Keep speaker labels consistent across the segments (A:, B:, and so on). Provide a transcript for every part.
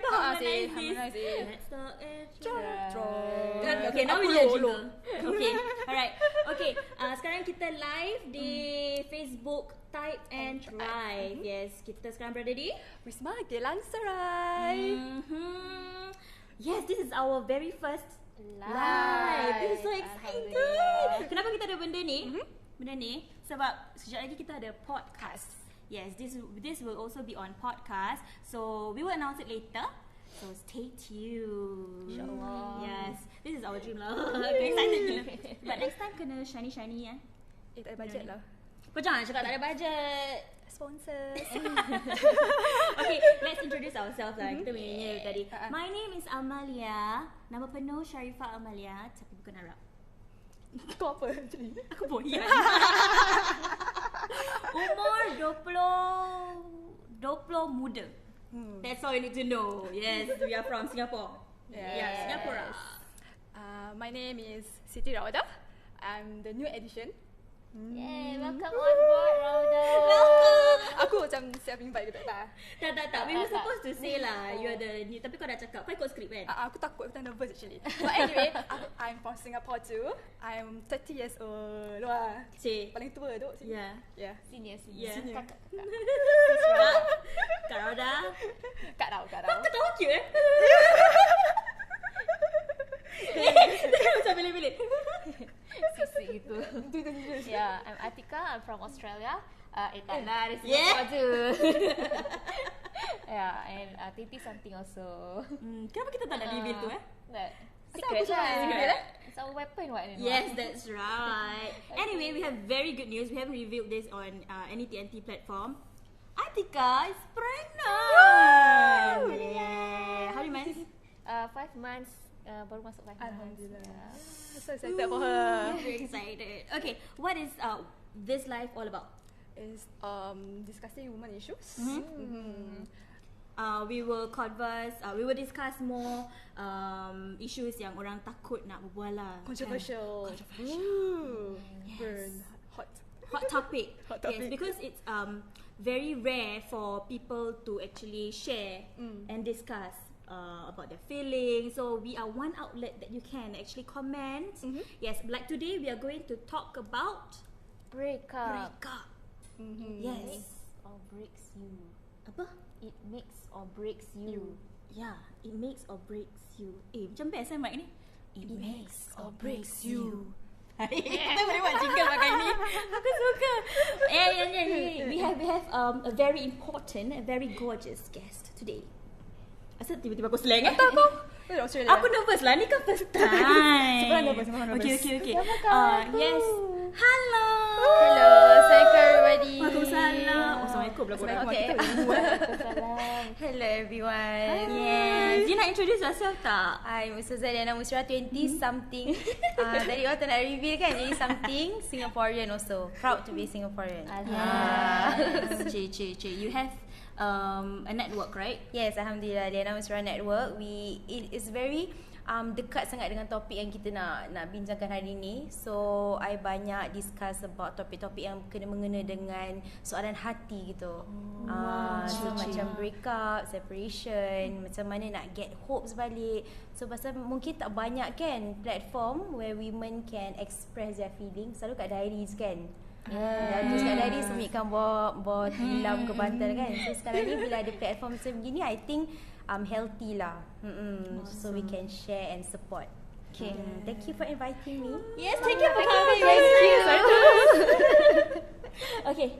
A: try to harmonize this. Let's talk and draw. Okay, now we need a jingle. Okay, alright. Okay, sekarang kita live di Facebook Taip and Thrive. Yes, kita sekarang berada di
B: Wisma Geylang Serai.
A: Yes, this is our very first live. This is so exciting. Kenapa kita ada benda ni? Benda ni sebab sekejap lagi kita ada podcast. Yes, this will also be on podcast. So we will announce it later. So stay tuned.
B: InsyaAllah.
A: Yes, this is our dream lah. Okay, excited gila. But next time kena shiny ya.
B: Tak ada budget lah.
A: Kau jangan cakap tak ada budget.
B: Sponsors.
A: Okay, let's introduce ourselves lah. Kita punya tadi. My name is Amalia. Nama penuh Sharifah Amalia, tapi bukan Arab.
B: Kau apa actually?
A: Aku boyan. Umur 20 muda. That's all you need to know. Yes, we are from Singapore. Yeah, Singapore.
B: My name is Siti Raudhah. I'm the new edition.
C: Yay, welcome on board, Raudhah.
A: Welcome.
B: Aku macam siap invite ke tak?
A: Tak. We were supposed to say lah you are the new, tapi kau dah cakap. Kau ikut skrip kan?
B: Aku takut, aku tak nervous actually. But anyway, I'm from Singapore too. I'm 30 years old. Wah,
A: Cik.
B: paling tua tu.
A: Yeah.
C: Senior.
A: Yeah.
C: Kakak.
A: Kak Raudhah.
B: Kak Rau.
A: Kau tahu cute macam bilik-bilik.
C: Sisi itu. Yeah, I'm Atikah. I'm from Australia. Tak lah, dari
A: Yeah.
C: Singapore je. Yeah, and 20 something also.
A: Kenapa kita tak nak reveal tu
C: Secret
A: Secret
C: lah. It's our weapon what?
A: Yes, that's right. Anyway, we have very good news. We haven't revealed this on any TNT platform. Atikah is pregnant. Yeah. How many months?
C: 5 months. Baru masuk 5 months.
B: Alhamdulillah. So excited for her.
A: Very excited. Okay, what is this life all about?
B: Is discussing women issues.
A: We will converse. We will discuss more issues yang orang takut nak berbual lah.
B: Controversial.
A: Yes.
B: Burn.
A: Hot topic.
B: Hot topic.
A: Yes, because it's very rare for people to actually share and discuss about their feelings. So we are one outlet that you can actually comment. Yes, like today we are going to talk about
C: Breakup.
A: Yes.
C: Makes or breaks you.
A: Apa?
C: It makes or breaks you.
A: Yeah, it makes or breaks you. Macam best mic ni. It makes or breaks you. Kita boleh buat jingle pakai ni. Aku suka. We have a very important, a very gorgeous guest today. Asal tiba-tiba aku slang
B: Tak kau.
A: Aku nervous lah, ni kan first time.
B: Semua nervous.
A: Okay. Yes. Hello.
C: Assalamualaikum everybody.
A: Waalaikumsalam. Assalamualaikum lah korang.
C: Okay.
D: Hello everyone.
A: Yes. You nak introduce yourself tak?
D: I'm Ustazah Liyana Musfirah, 20 something. Tadi orang tak nak reveal kan, jadi something Singaporean also. Proud to be Singaporean.
A: Cik. You have a network, right?
D: Yes, Alhamdulillah, Liyana Musfirah Network. It is very dekat sangat dengan topik yang kita nak bincangkan hari ni. So I banyak discuss about topik-topik yang mengena dengan soalan hati gitu. So macam breakup, separation, macam mana nak get hopes balik. So pasal mungkin tak banyak kan platform where women can express their feelings. Selalu kat diaries kan. Dan terus kat diary submitkan bawa tilam ke bantal kan. So sekarang ni bila ada platform macam begini, I think healthy lah. Awesome. So we can share and support. Okay. Thank you for inviting me.
A: Yes, thank you for coming.
D: Thank you.
A: Okay.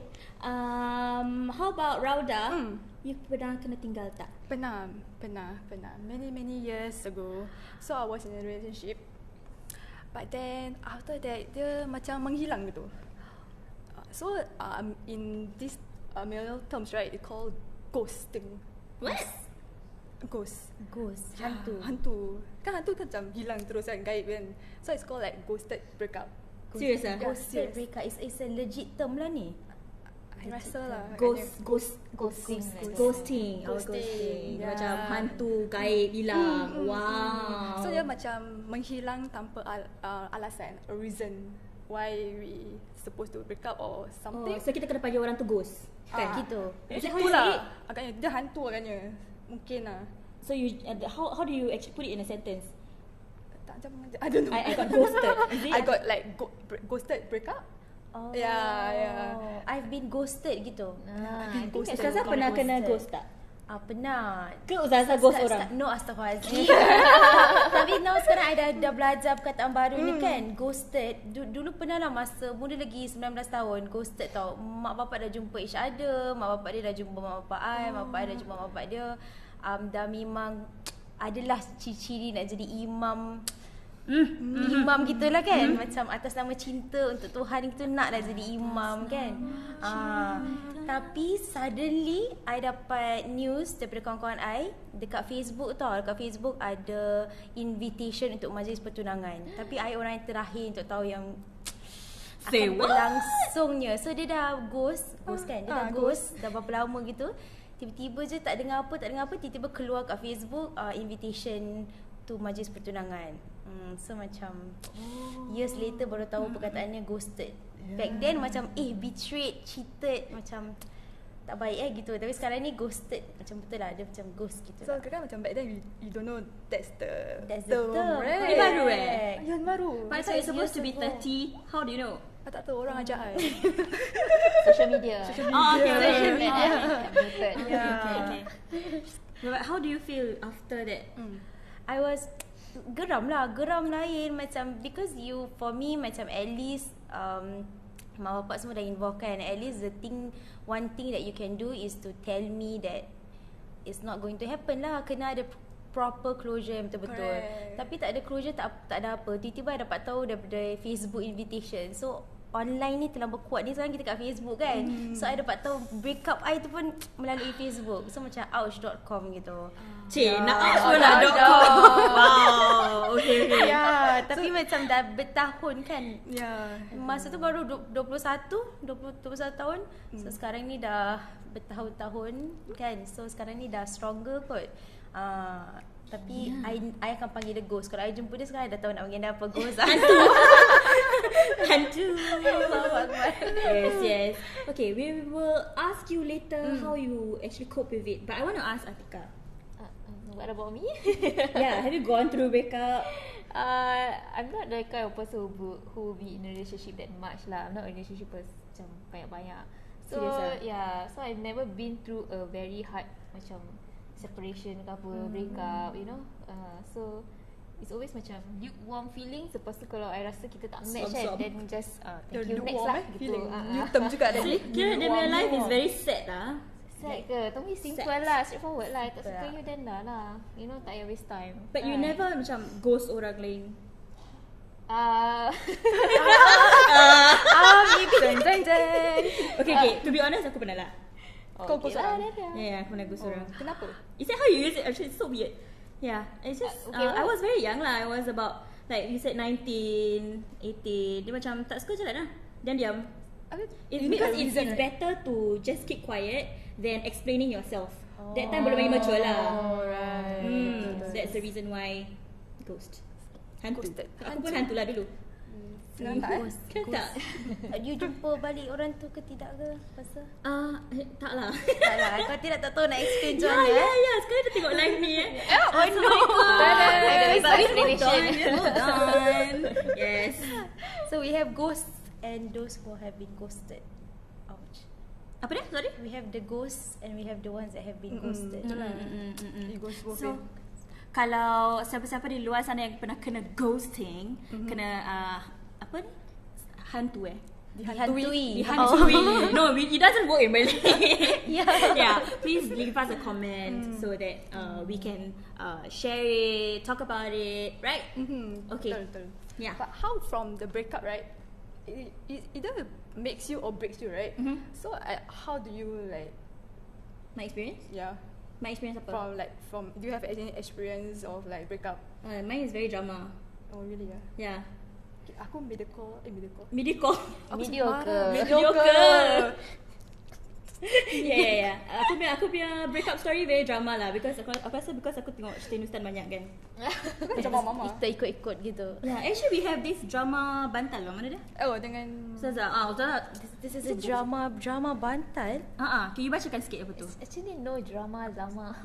A: How about Raudhah? You pernah kena tinggal tak?
B: Pernah. Many years ago. So I was in a relationship. But then after that dia macam menghilang gitu. So in this male terms, right, it called ghosting.
A: What?
D: Ghost.
B: Hantu. Kan hantu kan macam hilang terus kan, gaib kan. So it's called like ghosted breakup.
A: Serious ah?
D: Ghosted breakup is a legit term lah ni.
B: I rasa lah.
A: Ghosting.
B: Yeah.
A: Macam hantu gaib hilang. Wow.
B: So dia macam menghilang tanpa alasan, a reason why we supposed to break up or something.
A: So kita kena panggil orang tu ghost.
D: Kan gitu.
B: Itulah agaknya dia hantu agaknya. Mungkin lah.
A: So you how do you actually put it in a sentence?
B: Tak macam I don't know.
A: I got ghosted. Is it?
B: I got like ghosted breakup.
D: Oh.
B: Yeah.
D: I've been ghosted gitu.
C: I think
B: ghosted.
A: Ustazah pernah kena ghost tak?
D: Pernah.
A: Ke Ustazah ghost orang?
D: No, astaghfirullahaladzim. Tapi now sekarang I dah belajar perkataan baru ni kan. Ghosted. Dulu pernah lah masa muda lagi 19 tahun. Ghosted tau. Mak bapak dah jumpa each other. Mak bapak dia dah jumpa mak bapak I. Mak bapak I dah jumpa mak bapak dia. Dah memang adalah ciri-ciri nak jadi imam. Imam gitulah kan. Macam atas nama cinta untuk Tuhan kita nak dah jadi imam kan. Tapi suddenly I dapat news daripada kawan-kawan I dekat Facebook tau. Dekat Facebook ada invitation untuk majlis pertunangan. Tapi I orang yang terakhir untuk tahu yang akan berlangsungnya. So dia dah ghost kan. Dia dah ghost dah berapa lama gitu. Tiba-tiba je tak dengar apa, tiba-tiba keluar kat Facebook invitation to majlis pertunangan. So macam years later baru tahu perkataannya ghosted. Back then macam betrayed, cheated, macam tak baik gitu. Tapi sekarang ni ghosted macam betul lah, dia macam ghost gitu.
B: So kadang macam back then you don't know that's the
D: term,
B: right?
A: Ini baru
B: Yang baru.
A: But so it's supposed to be 30. How do you know?
B: I tak tahu, orang ajak I.
C: Social media.
A: Okay.
C: Social media. Betul.
A: Okay. But how do you feel after that?
D: I was geram lain macam because for me macam at least mak bapak semua dah involved kan. At least one thing that you can do is to tell me that it's not going to happen lah. Kena ada proper closure yang betul-betul.
B: Correct.
D: Tapi tak ada closure, tak ada apa. Tiba-tiba I dapat tahu daripada Facebook invitation. So online ni terlalu kuat ni, sekarang kita kat Facebook kan. So I dapat tahu breakup I tu pun melalui Facebook. So macam ouch.com gitu.
A: Nak ouch pun lah .com. Wow. Okay.
D: Ya, tapi macam dah bertahun kan.
B: Ya.
D: Masa tu baru 21 tahun. So sekarang ni dah bertahun-tahun kan. So sekarang ni dah stronger kot. Tapi I akan panggil dia ghost. Kalau I jumpa dia sekarang, I dah tahu nak panggil dia apa. Ghost.
A: Hantu. Yes. Okay, we will ask you later how you actually cope with it. But I want to ask Atikah.
C: What about me?
A: Yeah, have you gone through breakup?
C: I'm not the kind of person who be in a relationship that much lah. I'm not a relationship person macam banyak-banyak. So so I've never been through a very hard macam separation ke apa, breakup, you know. So it's always macam lukewarm feeling. Lepas tu kalau I rasa kita tak match kan, then just thank you next lah gitu.
B: New term juga tadi.
A: Kira dia punya life is very sad lah.
C: Sad ke? Tapi simple lah, straightforward lah. Tak suka you then dah lah. You know, tak payah waste time.
A: But you never macam ghost orang lain. Okay. To be honest, aku pernah lah.
B: Kau ghost orang?
A: Yeah, aku pernah ghost orang.
B: Kenapa?
A: Is that how you use it? Actually, it's so weird. Yeah, it's just I was very young lah. I was about like you said 19, 18. Dia macam tak suka je lah. Diam. Because it's better to just keep quiet than explaining yourself. That time belum lagi mature lah.
B: Right.
A: That's the reason why ghost. Hantu.
B: Ghosted.
A: Aku pun hantu lah dulu.
B: Senang tak?
A: Kan tak?
D: You jumpa balik orang tu ke tidak ke? Pasal?
A: Tak lah.
D: Tak lah. Kau tidak tak tahu nak explain macam mana.
A: Ya. Sekarang dia tengok live ni
D: Oh no.
A: Hold on. Yes.
D: So we have ghosts and those who have been ghosted. Ouch.
A: Apa dia? Sorry?
D: We have the ghosts and we have the ones that have been ghosted.
B: You ghost both.
A: So, kalau siapa-siapa di luar sana yang pernah kena ghosting, kena apa ni? Hantu
D: Dihantui.
A: No, it doesn't work in Malay.
D: Yeah.
A: Please leave us a comment so that we can share it, talk about it, right? Okay.
B: Betul.
A: Yeah.
B: But how from the breakup, right? It either makes you or breaks you, right? So how do you like?
A: My experience?
B: Yeah.
A: My experience apa?
B: From do you have any experience of like breakup?
A: Mine is very drama.
B: Oh really?
A: Yeah.
B: Aku mediocre.
A: Mediocre. Yeah. Aku punya breakup story very drama lah because aku rasa aku tengok cerita Nustan banyak kan.
B: Macam mama.
D: Kita ikut-ikut gitu.
A: Yeah, actually we have this drama bantal lah. Mana dia?
B: Oh dengan
A: Ustazah. Ustazah.
D: This is a drama bantal.
A: Can you bacakan sikit apa tu?
C: Actually no drama Zama.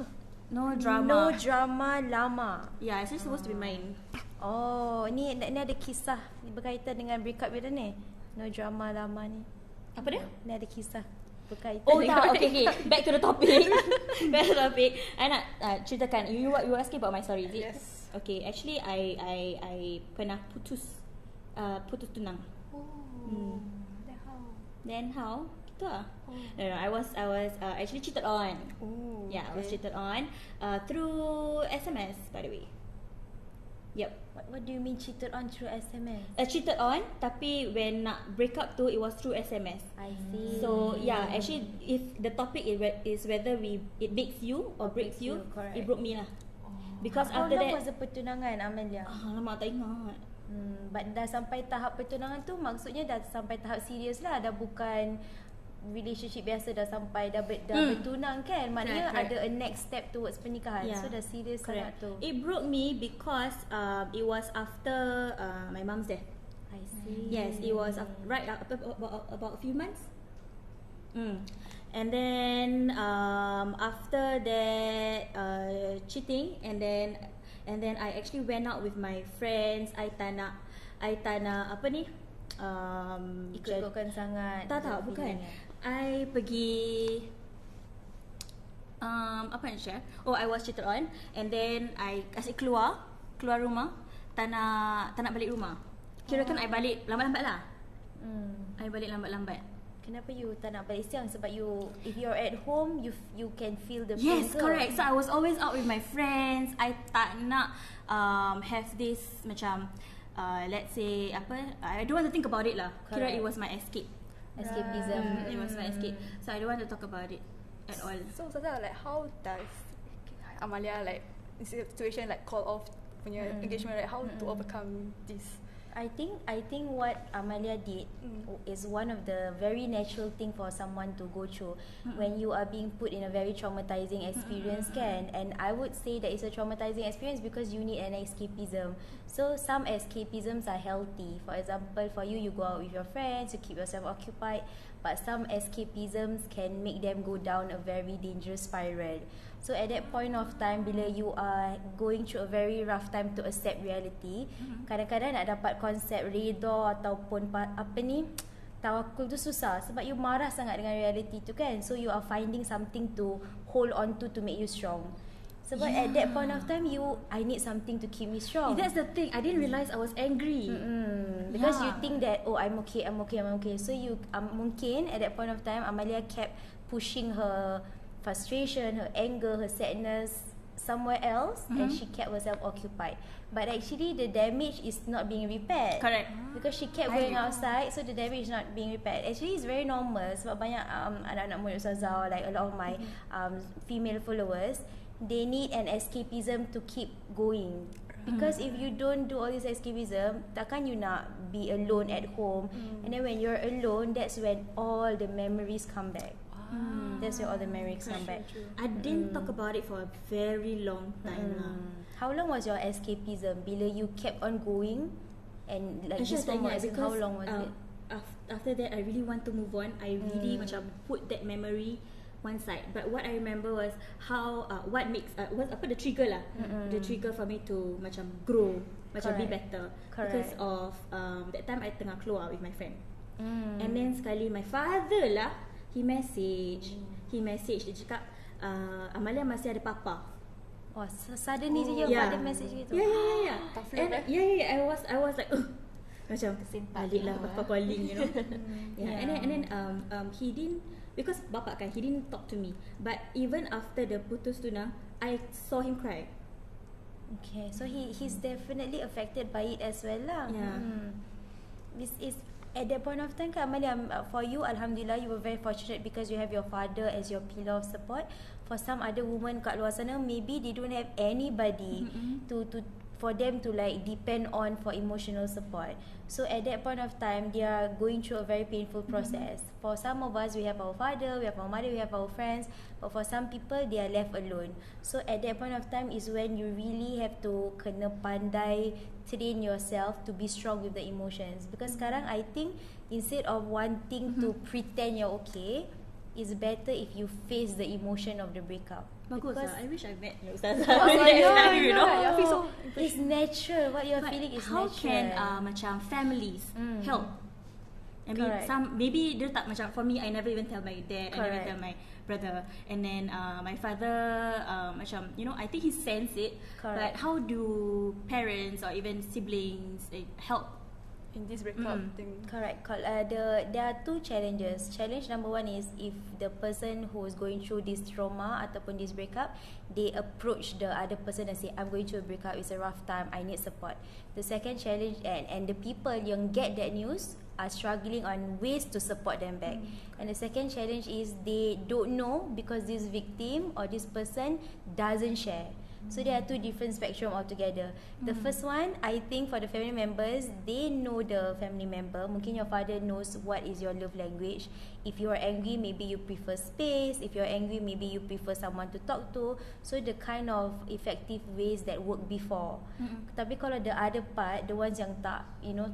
A: No drama.
D: No drama lama.
A: Yeah, it's supposed to be mine.
D: Oh, ni ada kisah berkaitan dengan breakup kita ni. No drama lama ni.
A: Apa dia?
D: Ni ada kisah berkaitan
A: Oh
D: dengan
A: tak, okay. Back to the topic. Back to the topic. I nak ceritakan. You were asking about my story, is it?
B: Yes.
A: Okay, actually I pernah putus tunang.
B: Oh.
A: Then how? Gitu lah. No, I was actually cheated on.
B: Oh.
A: Yeah, I was cheated on through SMS, by the way. Yep.
D: What do you mean cheated on through SMS?
A: Cheated on, tapi when nak break up tu, it was through SMS.
D: I see.
A: So yeah, actually, if the topic is whether it makes you or breaks you,
D: correct.
A: it broke me lah. Because
D: How
A: after
D: long
A: that,
D: was the pertunangan, Amalia?
A: lama tak ingat.
D: But dah sampai tahap pertunangan tu, maksudnya dah sampai tahap serius lah. Dah bukan relationship biasa, dah sampai dah bertunang kan. Maknanya
A: Correct.
D: ada a next step towards pernikahan.
A: Yeah.
D: So dah serius sangat tu.
A: It broke me because it was after my mom's death.
D: I see.
A: Yes, it was right about a few months. And then after that cheating, and then I actually went out with my friends. I tak nak apa ni?
D: Ikut-ikutkan sangat.
A: Tak, bukan. I pergi apa nak share? Oh, I was cheated on, and then I kasi keluar rumah, tak nak balik rumah. Kirakan I balik lambat-lambat lah. I balik lambat-lambat.
D: Kenapa you tak nak balik siang? Sebab if you're at home, you can feel the pain.
A: Yes, correct. So I was always out with my friends. I tak nak have this macam let's say apa, I don't want to think about it lah. Kira it was my escape.
D: Escapism.
A: It was my escape. So I don't want to talk about it at all.
B: So Ustazah, like how does Amalia like in situation like call off punya engagement, like how to overcome this?
D: I think what Amalia did is one of the very natural thing for someone to go through when you are being put in a very traumatizing experience kan. And I would say that it's a traumatizing experience because you need an escapism. So some escapisms are healthy. For example, for you go out with your friends, you keep yourself occupied. But some escapisms can make them go down a very dangerous spiral. So at that point of time, bila you are going through a very rough time to accept reality, kadang-kadang nak dapat konsep redha ataupun tawakul tu susah sebab you marah sangat dengan reality tu kan. So you are finding something to hold on to make you strong. Sebab at that point of time, I need something to keep me strong.
A: That's the thing. I didn't realize I was angry.
D: Because you think that, oh, I'm okay. So you mungkin at that point of time, Amalia kept pushing her frustration, her anger, her sadness somewhere else, and she kept herself occupied. But actually, the damage is not being repaired.
A: Correct.
D: Because she kept going outside, so the damage is not being repaired. Actually, it's very normal. Sebab banyak anak-anak murid Ustazah, like a lot of my female followers, they need an escapism to keep going. Because if you don't do all this escapism, takkan you nak be alone at home. And then when you're alone, that's when all the memories come back. That's when all the memories come back.
A: I didn't talk about it for a very long time lah.
D: How long was your escapism? Bila you kept on going and like
A: Actually,
D: this one was,
A: because
D: how long was it?
A: After that, I really want to move on. I really macam put that memory one side. But what I remember was how what makes was apa the trigger lah. The trigger for me to macam grow, macam be better. Because of that time I tengah keluar with my friend. And then sekali my father lah, he message, dia cakap Amalia masih ada papa.
D: Oh, suddenly je dia message gitu.
A: Yeah. And I was like macam balik lah bapa calling, you know. And then he didn't, because bapa kan, he didn't talk to me. But even after the putus tunang, I saw him cry.
D: Okay, so he's definitely affected by it as well lah. This is at that point of time, Amalia, for you, alhamdulillah, you were very fortunate because you have your father as your pillar of support. For some other women kat luar sana, maybe they don't have anybody to for them to like depend on for emotional support. So at that point of time, they are going through a very painful process. For some of us, we have our father, we have our mother, we have our friends. But for some people, they are left alone. So at that point of time is when you really have to kena pandai train yourself to be strong with the emotions. Because sekarang I think instead of wanting to pretend you're okay, it's better if you face the emotion of the breakup.
A: Bagus
D: Because
A: lah. I wish I met Ustazah.
B: I feel so
D: it's natural. What you're
A: But
D: feeling is
A: how
D: natural.
A: can macam families help? I mean,
D: Correct.
A: maybe dia tak macam, for me, I never even tell my dad, I never
D: Correct.
A: tell my brother, and then my father macam, you know, I think he sense it.
D: Correct.
A: But how do parents or even siblings help?
B: in this breakup thing.
D: Correct. There are two challenges. Challenge number one is if the person who is going through this trauma ataupun this breakup, they approach the other person and say, I'm going through a breakup, it's a rough time, I need support. The second challenge, and the people yang get that news are struggling on ways to support them back. And the second challenge is they don't know because this victim or this person doesn't share. So there are two different spectrum altogether. The first one, I think for the family members, they know the family member. Mungkin your father knows what is your love language. If you are angry, maybe you prefer space. If you're angry, maybe you prefer someone to talk to. So the kind of effective ways that work before. Tapi kalau the other part, the ones yang tak,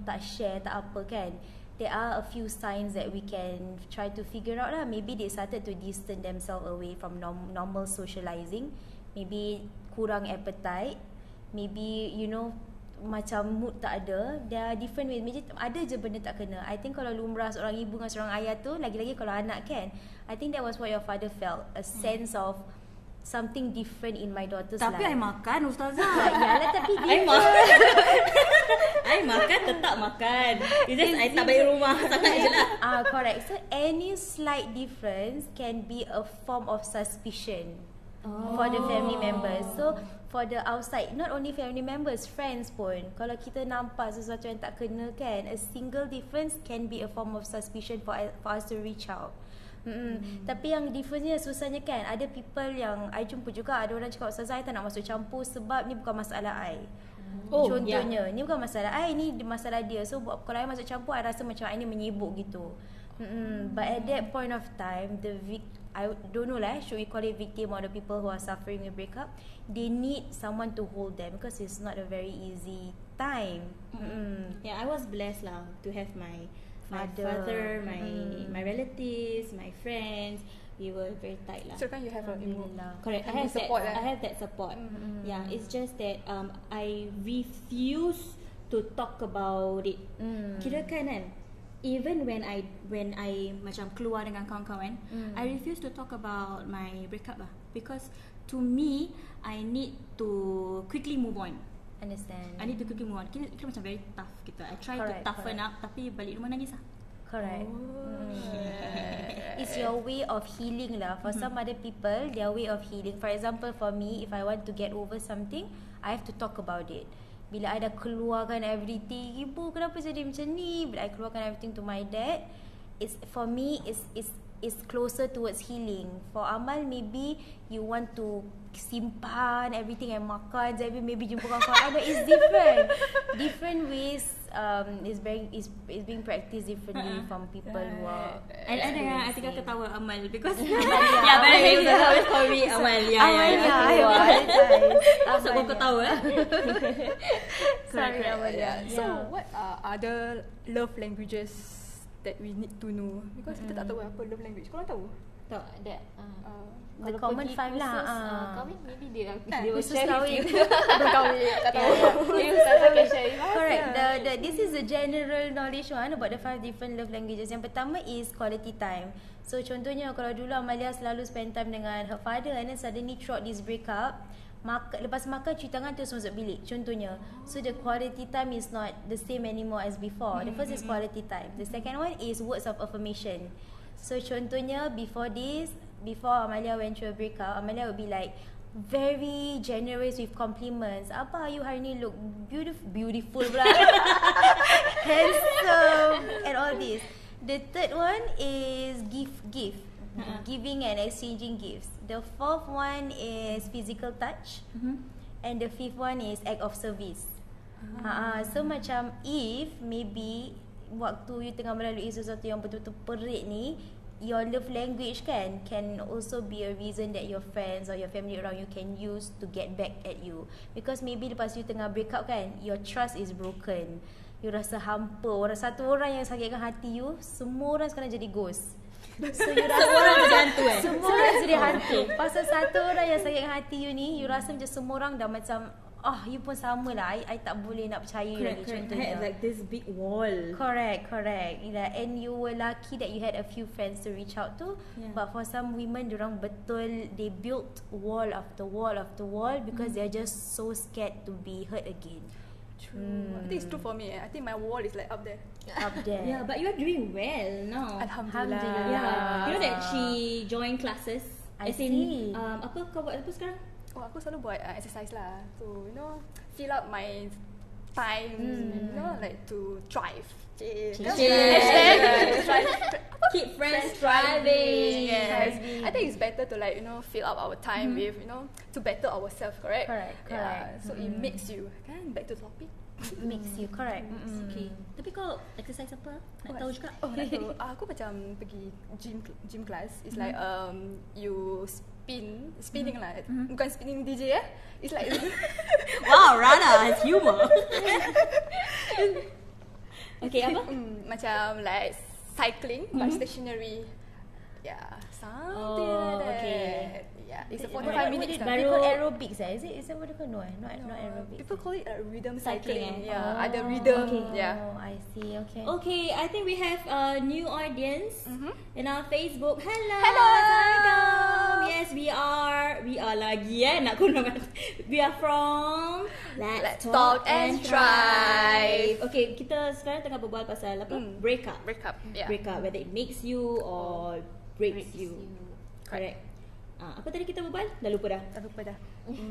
D: tak share, tak apa kan, there are a few signs that we can try to figure out lah. Maybe they started to distance themselves away from normal socializing. Maybe kurang appetite, maybe macam mood tak ada. There are different ways. Macam ada je benda tak kena. I think kalau lumrah seorang ibu dengan seorang ayah tu, lagi-lagi kalau anak kan, I think that was what your father felt, a sense of something different in my daughter's life.
A: Tapi I makan, Ustazah.
D: Yalah, tapi
A: I
D: dia
A: makan. I makan, tetap makan. It's just I tak balik rumah sangat je lah.
D: Correct. So any slight difference can be a form of suspicion for the family members. So for the outside, not only family members, friends pun, kalau kita nampak sesuatu yang tak kena kan, a single difference can be a form of suspicion for us to reach out. Tapi yang difference-nya susahnya kan, ada people yang I jumpa juga, ada orang cakap, Ustazah, I tak nak masuk campur sebab ni bukan masalah I. Contohnya, ni bukan masalah I, ni masalah dia. So kalau I masuk campur, I rasa macam I ni menyibuk gitu. But at that point of time, I don't know lah, should we call it victim or the people who are suffering a breakup, they need someone to hold them because it's not a very easy time.
A: Yeah, I was blessed lah to have my father, my relatives, my friends. We were very tight lah.
B: So kan you have a
A: Correct. I have that support. Yeah, it's just that I refuse to talk about it. Kirakan kan, even when I macam keluar dengan kawan-kawan, I refuse to talk about my breakup lah, because to me I need to quickly move on.
D: Understand.
A: I need to quickly move on. Kita macam very tough kita. I try to toughen up, tapi balik rumah nangis lah.
D: Correct. It's your way of healing lah. For some other people, their way of healing. For example, for me, if I want to get over something, I have to talk about it. Bila I dah keluarkan everything, ibu kenapa jadi macam ni, bila I keluarkan everything to my dad, for me it's closer towards healing. For Amal, maybe you want to simpan everything and makan, jadi maybe jumpa kawan-kawan. I know it's different ways. Is being practiced differently from people who are.
A: And yang Atikah ketawa Amal because
C: yeah, but you always call me Amalia.
A: Masuk kau ketawa.
B: Sorry, Amalia. So what are other love languages that we need to know? Because kita tak tahu apa love language. Korang tahu?
C: Tak ada.
D: The common five lah.
C: Kahwin, maybe they will
D: Khusus
C: share
D: kahwin.
C: with you.
B: Berkahwin, tak tahu.
C: Ustazah can share with us.
D: Correct. This is a general knowledge one about the 5 different love languages. Yang pertama is quality time. So contohnya kalau dulu Amalia selalu spend time dengan her father, and then suddenly throughout this breakup, lepas makan cuci tangan terus masuk bilik. Contohnya. So the quality time is not the same anymore as before. The first is quality time. The second one is words of affirmation. So contohnya before Amalia went through a breakup, Amalia would be like very generous with compliments. Abah, you hari ni look beautiful pula. Handsome and all this. The third one is gift. Giving and exchanging gifts. The fourth one is physical touch. And the fifth one is act of service. So macam if maybe waktu you tengah melalui sesuatu yang betul-betul perit ni, your love language can also be a reason that your friends or your family around you can use to get back at you. Because maybe lepas you tengah break up kan, your trust is broken. You rasa hampa. Satu orang yang sakitkan hati you, semua orang sekarang jadi ghost. So you rasa
A: Semua orang jadi hantu
D: Semua orang jadi hantu. Pasal satu orang yang sakit hati you ni, you rasa macam semua orang dah macam you pun sama lah. I tak boleh nak percaya lagi
A: Correct.
D: contohnya.
A: Like this big wall.
D: Correct. And you were lucky that you had a few friends to reach out to.
A: Yeah.
D: But for some women, dorang betul, they built wall after wall after wall because they're just so scared to be hurt again.
B: True. I think it's true for me. I think my wall is like up there.
D: Up there.
A: Yeah, but you are doing well now.
B: Alhamdulillah.
A: Yeah. You know that she joined classes.
D: I
A: As in,
D: see.
A: apa kau buat apa sekarang?
B: Oh, aku selalu buat exercise lah. So, you know, fill up my time, you know, like to thrive.
A: Keep friends thriving.
B: Yes. I think it's better to like, you know, fill up our time with, you know, to better ourselves, correct?
D: Correct.
B: Yeah. So it makes you, kan, back to topic.
D: Makes you correct.
A: Okay. Tapi kau exercise apa? Nak tahu juga?
B: Oh, nak tahu. Aku macam pergi gym class. It's like you spinning lah. Bukan spinning DJ It's like
A: Wow, Rana has humor. Okay, apa?
B: macam like cycling but stationary. Yeah, something like that.
A: Okay.
B: Yeah, it's a
D: What
B: 45 minutes.
D: they call aerobics Is it what they call? No, not aerobics.
B: People call it rhythm
A: Cycling,
B: cycling. Yeah, ada rhythm.
A: Okay.
B: Yeah.
D: Oh, I see. Okay.
A: Okay, I think we have a new audience in our Facebook. Hello.
B: Hello.
A: Assalamualaikum. Yes, we are lagi nak kunang. We are from
B: Let's Talk and Thrive.
A: Okay, kita sekarang tengah berbual pasal apa? Breakup.
B: Breakup. Yeah.
A: Breakup, whether it makes you or breaks you. Correct. Apa tadi kita berbual? Dah lupa dah.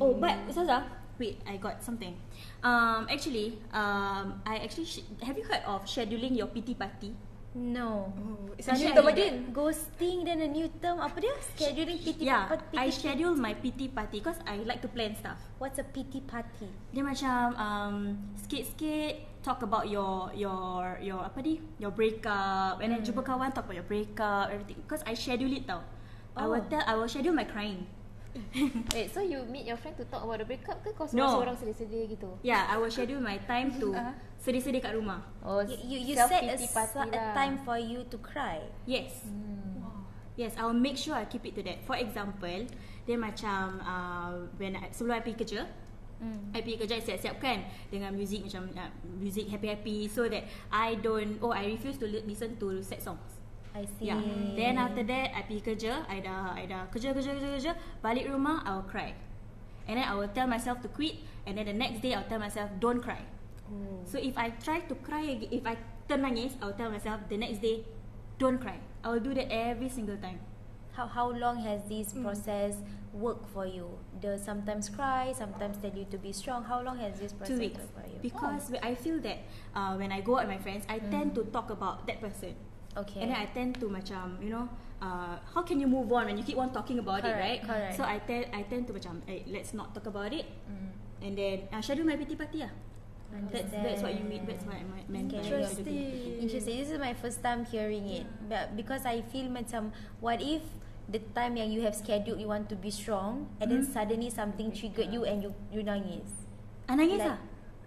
A: Oh, but Ustazah, wait, I got something. Actually, have you heard of scheduling your pity party?
D: No.
B: It's a new term again.
D: Ghosting then a new term. Apa dia? Scheduling pity
A: Yeah,
D: party.
A: I schedule my pity party because I like to plan stuff.
D: What's a pity party?
A: Dia macam sikit-sikit talk about your apa ni? Your breakup, and then jumpa kawan talk about your breakup, everything. Because I schedule it tau. I will schedule my crying.
C: Wait, so you meet your friend to talk about the breakup ke kau
A: No.
C: seorang sedih-sedih gitu?
A: Yeah, I will schedule my time to sedih-sedih kat rumah.
C: Oh,
D: You set
C: self-pity party
D: a
C: lah.
D: time for you to cry.
A: Yes. Yes, I will make sure I keep it to that. For example, dia macam sebelum I pergi kerja, I pergi kerja, I siap-siapkan dengan music macam music happy-happy so that I refuse to listen to sad songs.
D: I see.
A: Yeah. Then after that, I pergi kerja, I dah kerja, balik rumah, I will cry. And then I will tell myself to quit, and then the next day I'll tell myself don't cry. So if I try to cry again, if I nangis, I'll tell myself the next day don't cry. I will do that every single time.
D: How long has this process worked for you? They sometimes cry, sometimes tell you to be strong. How long has this
A: 2
D: process
A: weeks.
D: worked for you?
A: Because I feel that when I go out with my friends, I tend to talk about that person.
D: Okay.
A: And then I tend to macam, you know, how can you move on when you keep on talking about it, right?
D: Correct.
A: So I tend to macam, let's not talk about it. And then schedule my pity party lah. That's what you mean. That's what I meant.
D: Interesting. This is my first time hearing it. But because I feel macam, what if the time yang you have scheduled you want to be strong, and then suddenly something triggered you and you nangis.
A: Nangis
D: Like,
A: lah.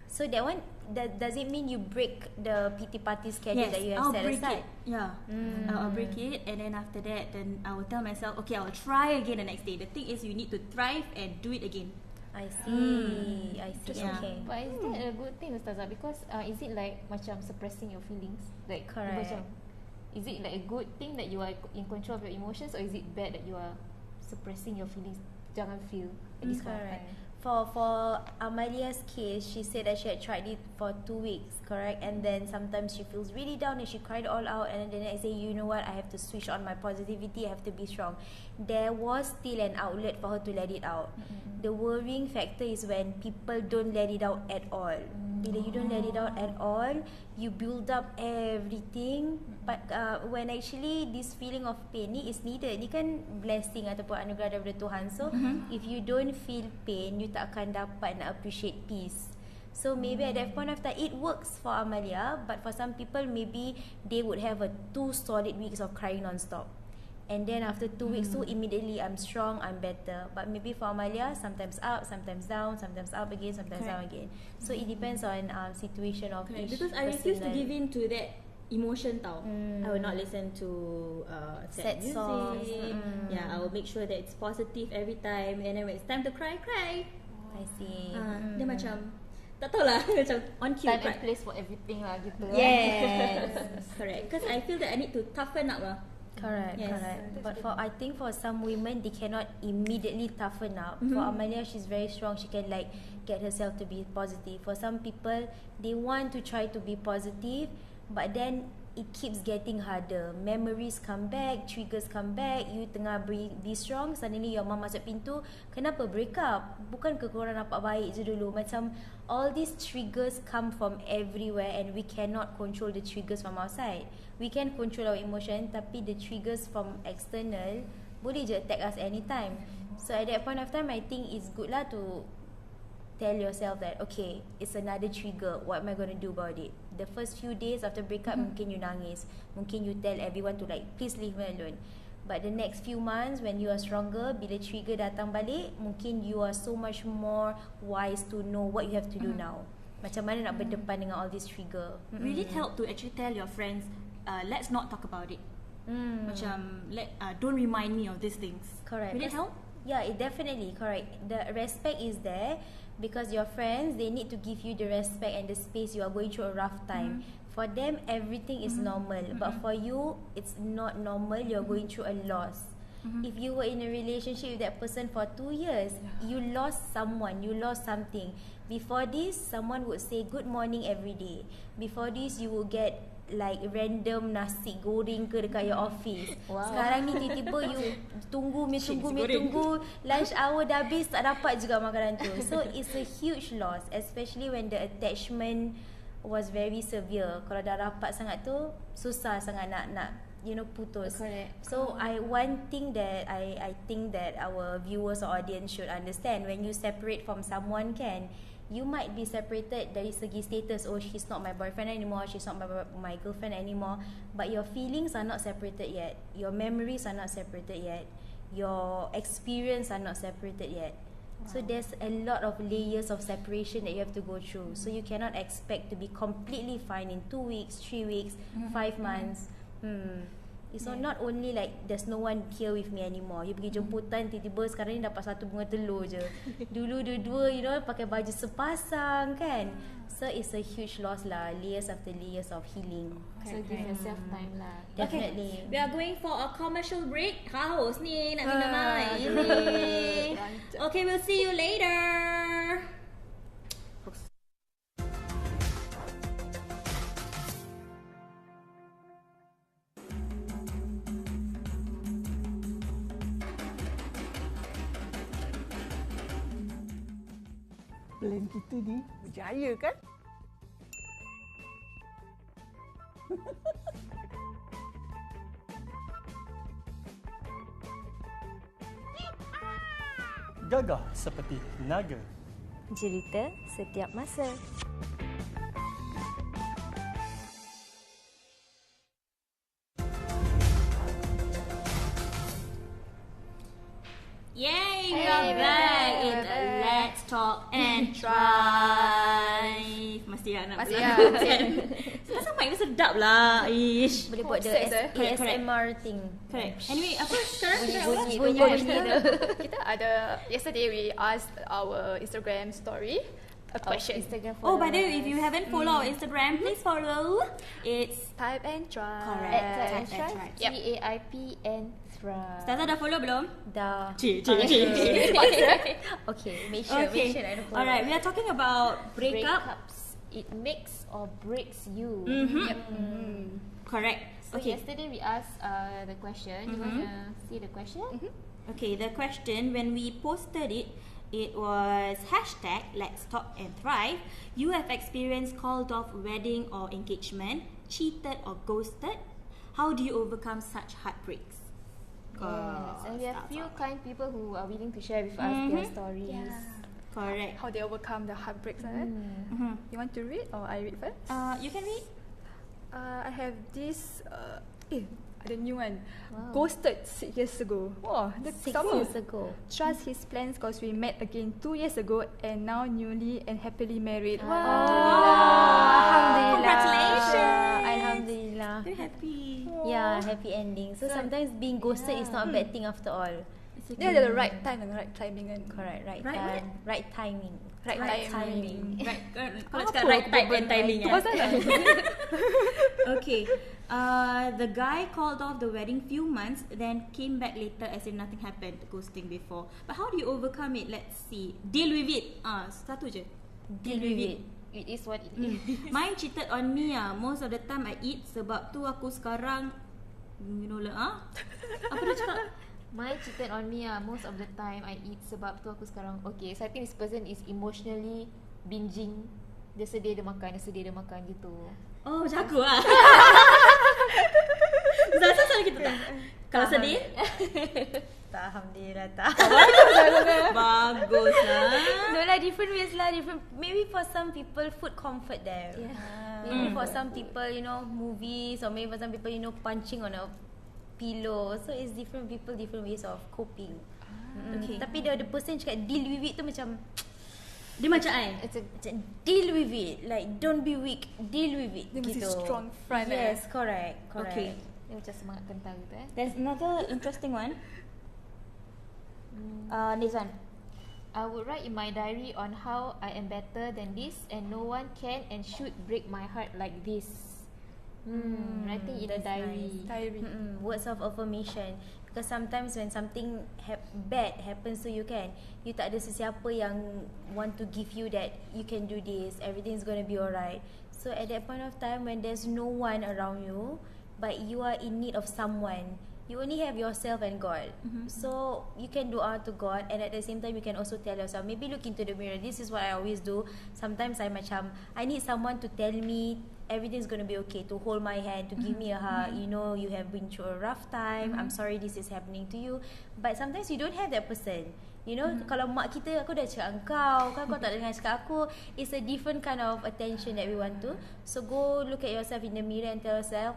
D: So that one, does it mean you break the PT party schedule
A: Yes,
D: that you have
A: I'll
D: set
A: break
D: aside?
A: it. Yeah, I'll break it, and then after that, then I will tell myself, okay, I will try again the next day. The thing is, you need to thrive and do it again.
D: I see.
A: Yeah.
D: Okay.
C: But is that a good thing, Ustazah? Because is it like macam suppressing your feelings? Like
D: Correct.
C: macam, is it like a good thing that you are in control of your emotions, or is it bad that you are suppressing your feelings? Jangan feel at this point of
D: Correct.
C: time.
D: For Amalia's case, she said that she had tried it for 2 weeks, correct? And then sometimes she feels really down and she cried all out, and then the next day, you know what, I have to switch on my positivity, I have to be strong. There was still an outlet for her to let it out. The worrying factor is when people don't let it out at all. Bila you don't let it out at all, you build up everything. But when actually this feeling of pain ni is needed, ni kan blessing ataupun anugerah daripada Tuhan. So if you don't feel pain, you tak akan dapat nak appreciate peace. So maybe at that point of time it works for Amalia, but for some people maybe they would have 2 solid weeks of crying non-stop. And then after 2 weeks, so immediately I'm strong, I'm better. But maybe for Amalia, sometimes up, sometimes down, sometimes up again, sometimes down again. So it depends on situation of each
A: Because I
D: person
A: refuse to
D: lah.
A: give in to that emotion tau. I will not listen to sad music.
D: songs.
A: Yeah, I will make sure that it's positive every time, and then when it's time to cry.
D: I see.
A: Dia macam tak tahulah macam on cue.
C: Time and place for everything lah gitu.
A: Yes, correct. Because I feel that I need to toughen up lah.
D: Correct,
A: Yes.
D: correct. But I think for some women, they cannot immediately toughen up. For Amalia, she's very strong. She can like get herself to be positive. For some people, they want to try to be positive, but then it keeps getting harder. Memories come back, triggers come back. You tengah be strong, suddenly your mom masuk pintu. Kenapa break up? Bukan ke korang nampak baik je dulu? Macam all these triggers come from everywhere, and we cannot control the triggers from outside. We can control our emotion, tapi the triggers from external boleh je attack us anytime. So at that point of time, I think it's good lah to tell yourself that okay, it's another trigger. What am I going to do about it? The first few days after breakup, mungkin you nangis, mungkin you tell everyone to like please leave me alone. But the next few months, when you are stronger, bila trigger datang balik, mungkin you are so much more wise to know what you have to do now. Macam mana nak berdepan dengan all this trigger.
A: Will it help to actually tell your friends, let's not talk about it? Macam don't remind me of these things.
D: Correct.
A: Will it help?
D: Yeah, it definitely correct. The respect is there because your friends, they need to give you the respect and the space. You are going through a rough time. For them, everything is normal, but for you, it's not normal. You're going through a loss. If you were in a relationship with that person for 2 years, you lost someone, you lost something. Before this, someone would say good morning every day. Before this, you would get like random nasi goreng ke dekat your office. Sekarang ni tiba-tiba you tunggu lunch hour dah habis, tak dapat juga makanan tu. So it's a huge loss, especially when the attachment was very severe. Kalau dah rapat sangat tu, susah sangat nak putus.
A: Correct.
D: So one thing that I think that our viewers or audience should understand, when you separate from someone you might be separated dari segi status. Oh, she's not my boyfriend anymore, she's not my girlfriend anymore, but your feelings are not separated yet, your memories are not separated yet, your experience are not separated yet. So there's a lot of layers of separation that you have to go through. So you cannot expect to be completely fine in 2 weeks, 3 weeks, 5 months. It's not only like there's no one here with me anymore. You pergi jemputan, tiba-tiba sekarang ni dapat satu bunga telur je. Dulu dua-dua, pakai baju sepasang kan. So it's a huge loss lah. Layers after layers of healing.
C: So give yourself time lah.
D: Definitely.
A: Okay, we are going for a commercial break. Haus ni nak minum air. Okay, we'll see you later.
E: Plan kita ni berjaya kan?
F: Gagah seperti naga.
G: Cerita setiap masa.
A: Yay, we are back in Let's Talk and Thrive. Mesti nak kan? Pasal mic ni sedap lah. Ish.
D: Boleh buat the ASMR thing.
A: Correct. Anyway, apa sekarang kita nak buat?
D: Bunyi.
B: Kita ada, yesterday we asked our Instagram story a question.
A: Oh, by the way, if you haven't followed our Instagram, please follow. It's
B: Taip and Thrive.
A: correct.
C: Taip and
A: Taip and
C: Thrive.
A: Thrive.
C: TAIP and Thrive.
A: Staza dah follow belum?
D: Dah.
A: Cik.
D: Okay, make sure I don't follow.
A: Alright, we are talking about breakup.
C: Breakups. It makes or breaks you.
A: Correct.
C: So
A: Okay.
C: yesterday we asked the question. You wanna see the question?
A: Okay, the question, when we posted it, it was #Let's Talk and Thrive. You have experienced called off wedding or engagement, cheated or ghosted. How do you overcome such heartbreaks?
C: Yes. And we have few kind people who are willing to share with us their stories.
A: Correct.
B: How they overcome the heartbreaks. You want to read or I read first?
A: You can read.
B: I have this ada new one. Ghosted 6 years ago. Wah, dia
D: 6
B: sama.
D: years ago.
B: Trust his plans cause we met again 2 years ago and now newly and happily married.
D: Alhamdulillah.
A: Congratulations.
D: Alhamdulillah. happy ending. So sometimes being ghosted is not a bad thing after all.
B: Dia ada the right time and right timing kan.
D: Correct, right
A: Right
D: time, right timing.
B: Right timing.
A: Right, kalau cakap right type and timing
B: Tu pasal lah.
A: Okay. The guy called off the wedding few months, then came back later as if nothing happened, ghosting before. But how do you overcome it? Let's see. Deal with it. Satu je.
D: Deal with it.
C: It is what it is.
A: Mine cheated on me. Most of the time I eat. Sebab tu aku sekarang, you know lah. Apa dia cakap?
C: Mine cheated on me most of the time I eat. Sebab tu aku sekarang okay. So I think this person is emotionally binging. Dia sedih dia makan gitu.
A: Oh, macam aku lah. Zasa selalu kita tak. Kalau sedih,
D: Tak, alhamdulillah tak.
A: bagus lah.
D: No lah, different ways lah. Maybe for some people, food comfort them. Maybe for some people, movies, or maybe for some people, punching on a pillow. So it's different people, different ways of coping.
A: Okay.
D: Tapi the person cakap deal with it tu macam
A: Dia macam
D: macam deal with it. Like don't be weak, deal with it.
B: Dia mesti
D: gitu.
B: strong front.
D: Yes, correct.
A: Okay.
C: Dia macam semangat kental gitu
A: There's another interesting one. This one.
C: I would write in my diary on how I am better than this and no one can and should break my heart like this. Writing in a diary.
B: Diary.
D: Words of affirmation. Because sometimes when something bad happens to you kan, you tak ada sesiapa yang want to give you that you can do this, everything's going to be alright. So at that point of time when there's no one around you but you are in need of someone, you only have yourself and God. So you can dua to God, and at the same time you can also tell yourself, maybe look into the mirror. This is what I always do. Sometimes I need someone to tell me everything's going to be okay, to hold my hand, to give me a hug. You have been through a rough time. I'm sorry this is happening to you. But sometimes you don't have that person. Kalau mak kita, aku dah cakap kau tak dengar cakap aku. It's a different kind of attention that we want to. So go look at yourself in the mirror and tell yourself,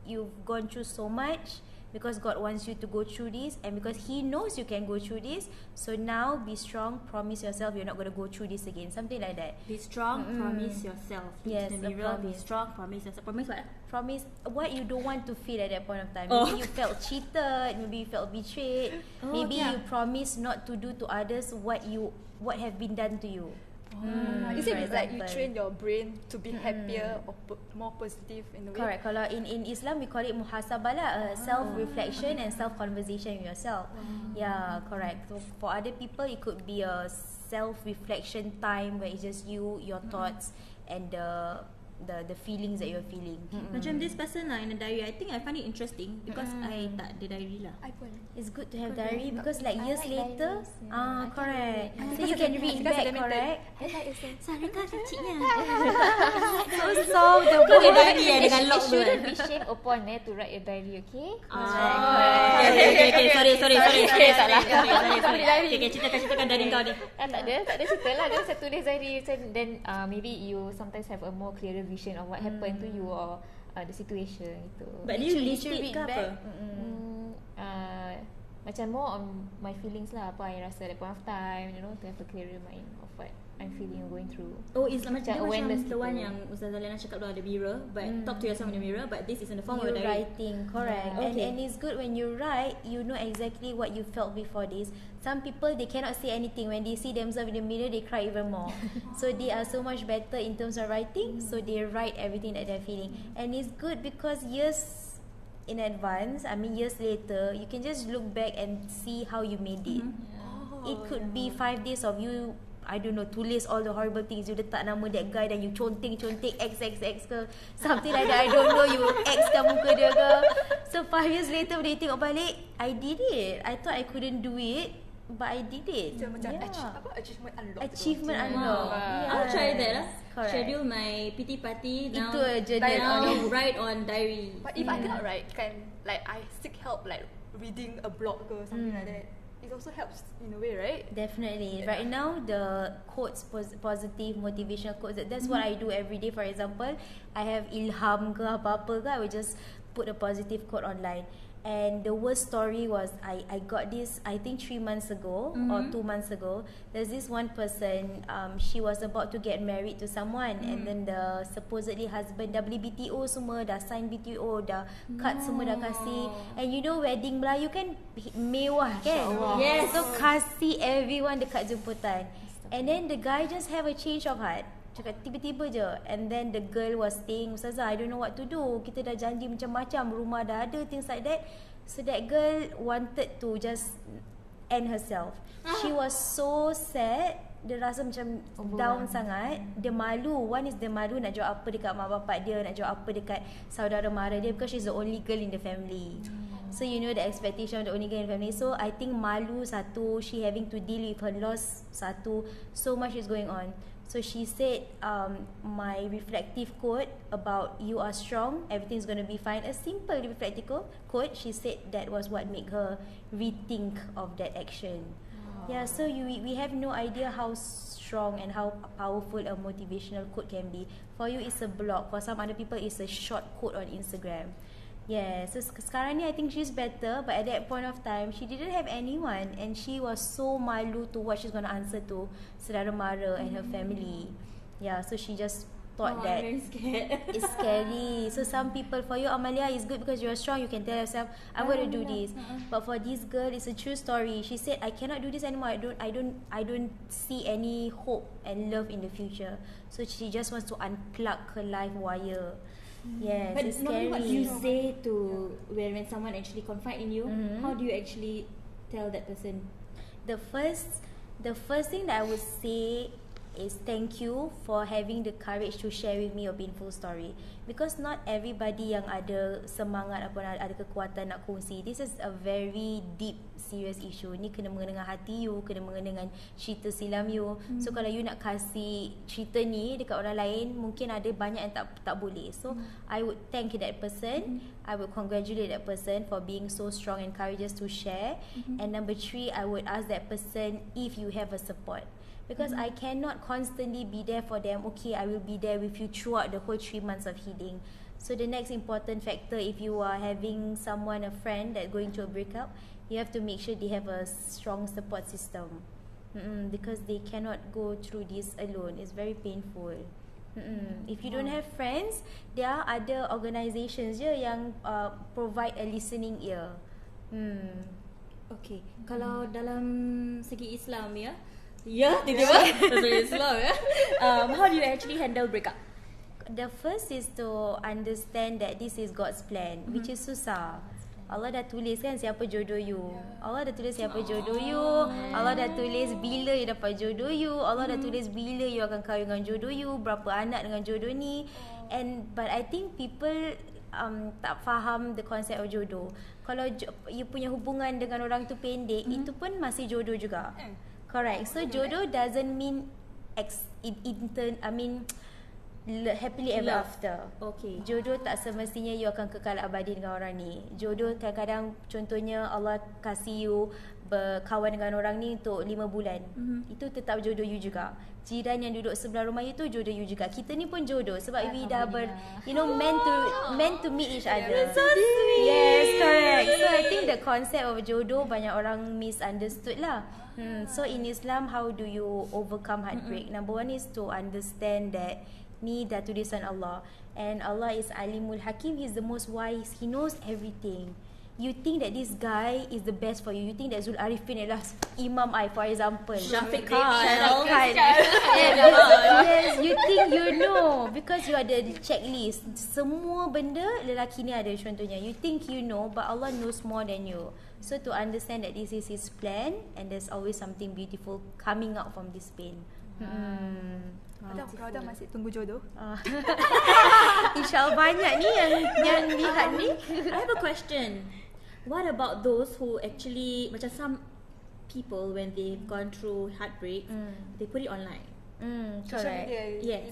D: you've gone through so much because God wants you to go through this, and because He knows you can go through this. So now be strong, promise yourself you're not going to go through this again. Something like that.
A: Be strong, promise yourself. Look
D: Yes,
A: in the
D: a
A: mirror, be
D: promise.
A: strong, promise yourself. Promise what?
D: Promise what you don't want to feel at that point of time.
A: Oh.
D: Maybe you felt cheated, maybe you felt betrayed. Maybe you promise not to do to others what have been done to you.
B: Is it
D: For
B: like you
D: example.
B: train your brain to be happier or more positive in a way?
D: Correct. Kalau in Islam we call it muhasabah lah, self-reflection and self-conversation with yourself. Yeah, correct. So for other people it could be a self-reflection time where it's just you, your thoughts, and the feelings that you're feeling.
A: Macam this person lah in a diary, I think I find it interesting because I tak ada diary lah.
B: I pun.
D: It's good to have diary because like
C: I
D: years
C: like
D: later,
C: diaries, yeah.
D: correct. So
B: Because
D: you can
B: it's
D: read
B: because
D: back,
B: it's limited.
D: correct?
B: I like it.
A: Sarika kecilnya.
D: So solve the
A: Kau ada
D: whole
A: diary dengan
C: It
A: lock tu.
C: shouldn't be shame upon to write a diary, okay?
A: Okay, sorry.
C: Salah.
A: Okay, ceritakan dari kau ni.
C: Tak ada cerita lah. Dia satu tulis diary macam, then maybe you sometimes have a more clearer vision of what happened to you or the situation gitu.
A: But do you list it ke apa?
C: Macam more on my feelings lah, apa I rasa at that point of time, to have a clearer mind of what I'm feeling or going through.
A: Oh, it's macam dia
C: awareness
A: macam the one
C: gitu.
A: yang Ustazah Liyana cakap tu, ada mirror, but talk to yourself in the mirror, but this is in the form of a
D: you
A: diary.
D: writing, correct.
A: Yeah. Okay.
D: And it's good when you write, you know exactly what you felt before this. Some people, they cannot say anything. When they see themselves in the mirror, they cry even more. So they are so much better in terms of writing, so they write everything that they're feeling. And it's good because years in advance, years later, you can just look back and see how you made it. It could be 5 days of you, I don't know, tulis all the horrible things. You letak nama that guy dan you conteng-conteng XXX ke something like that. I don't know, you X ke muka dia ke. So 5 years later when you tengok balik, I did it. I thought I couldn't do it, but I did it.
B: Macam
D: Yeah.
B: achievement unlock.
D: Achievement unlock.
A: I'll try that lah.
D: Correct.
A: Schedule my PT party now.
D: Itu a journal.
A: Now write on diary.
B: But if I cannot write, like I seek help, like reading a blog or something like that. It also helps in a way, right?
D: Definitely. Right now, the quotes, positive motivational quotes, that's what I do every day. For example, I have ilham ke apa-apa ke, I will just put a positive quote online. And the worst story was I got this, I think 3 months ago or 2 months ago. There's this one person, she was about to get married to someone, and then the supposedly husband dah beli BTO semua, dah sign BTO, dah cut semua dah kasih. And you know wedding Melayu kan mewah kan?
A: Yes.
D: So kasih everyone dekat jemputan. And then the guy just have a change of heart. Cakap tiba-tiba je. And then the girl was saying, Ustazah, I don't know what to do. Kita dah janji macam-macam, rumah dah ada, things like that. So that girl wanted to just end herself. She was so sad. Dia rasa macam down sangat. Dia malu. One is dia malu nak jawab apa dekat mak bapak dia, nak jawab apa dekat saudara mara dia, because she's the only girl in the family. So you know the expectation of the only girl in the family. So I think malu satu, she having to deal with her loss satu, so much is going on. So she said, my reflective quote about you are strong, everything's going to be fine. A simple reflective quote. She said that was what made her rethink of that action. Yeah, so we have no idea how strong and how powerful a motivational quote can be. For you, it's a blog. For some other people, it's a short quote on Instagram. Yeah, so sekarang ni I think she's better, but at that point of time she didn't have anyone, and she was so malu to what she's gonna answer to saudara mara and her family. Yeah, so she just thought that
A: I'm very scared.
D: it's scary. So some people, for you Amalia, it's good because you're strong, you can tell yourself I'm going to do this. But for this girl, it's a true story. She said, I cannot do this anymore. I don't see any hope and love in the future. So she just wants to unplug her life wire. Yes,
A: But
D: it's
A: normally
D: scary.
A: what you say to when someone actually confide in you, how do you actually tell that person?
D: The first thing that I would say is thank you for having the courage to share with me your painful story, because not everybody yang ada semangat ataupun ada kekuatan nak kongsi. This is a very deep serious issue. Ni kena mengena dengan hati you, kena mengena dengan cerita silam you. So kalau you nak kasih cerita ni dekat orang lain, mungkin ada banyak yang tak boleh. So I would thank that person. I would congratulate that person for being so strong and courageous to share. And number 3, I would ask that person if you have a support. Because I cannot constantly be there for them. Okay, I will be there with you throughout the whole 3 months of healing. So the next important factor, if you are having someone, a friend that going through a breakup, you have to make sure they have a strong support system. Because they cannot go through this alone. It's very painful. If you don't have friends, there are other organisations je yang provide a listening ear.
A: Okay, kalau dalam segi Islam ya, tiba-tiba dalam Islam ya, how do you actually handle breakup?
D: The first is to understand that this is God's plan, which is susah. Allah dah tulis kan siapa jodoh you. Allah dah tulis siapa jodoh you. Allah dah tulis bila you dapat jodoh you. Allah dah tulis bila you akan kahwin dengan jodoh you, berapa anak dengan jodoh ni. But I think people tak faham the concept of jodoh. Kalau you punya hubungan dengan orang tu pendek, itu pun masih jodoh juga. Correct. So jodoh doesn't mean happily ever after.
A: Okay.
D: Jodoh tak semestinya you akan kekal abadi dengan orang ni. Jodoh kadang-kadang contohnya Allah kasih you berkawan dengan orang ni untuk 5 bulan. Itu tetap jodoh you juga. Jiran yang duduk sebelah rumah you tu jodoh you juga. Kita ni pun jodoh sebab we dah meant to meet each other.
A: So sweet.
D: Yes, correct. So I think the concept of jodoh banyak orang misunderstood lah. So in Islam, how do you overcome heartbreak? Number 1 is to understand that ni dah tulisan Allah, and Allah is Alimul Hakim. He's the most wise. He knows everything. You think that this guy is the best for you. You think that Zul Arifin adalah Imam I, for example.
A: Syafiq
D: Khan.
A: Khan.
D: Yes, you think you know because you ada checklist. Semua benda lelaki ni ada contohnya. You think you know, but Allah knows more than you. So to understand that this is His plan, and there's always something beautiful coming out from this pain.
B: Raudhah masih tunggu jodoh.
D: InsyaAllah banyak ni yang lihat ni.
A: I have a question. What about those who actually, macam some people when they've gone through heartbreak, they put it online.
D: Correct.
A: Yes.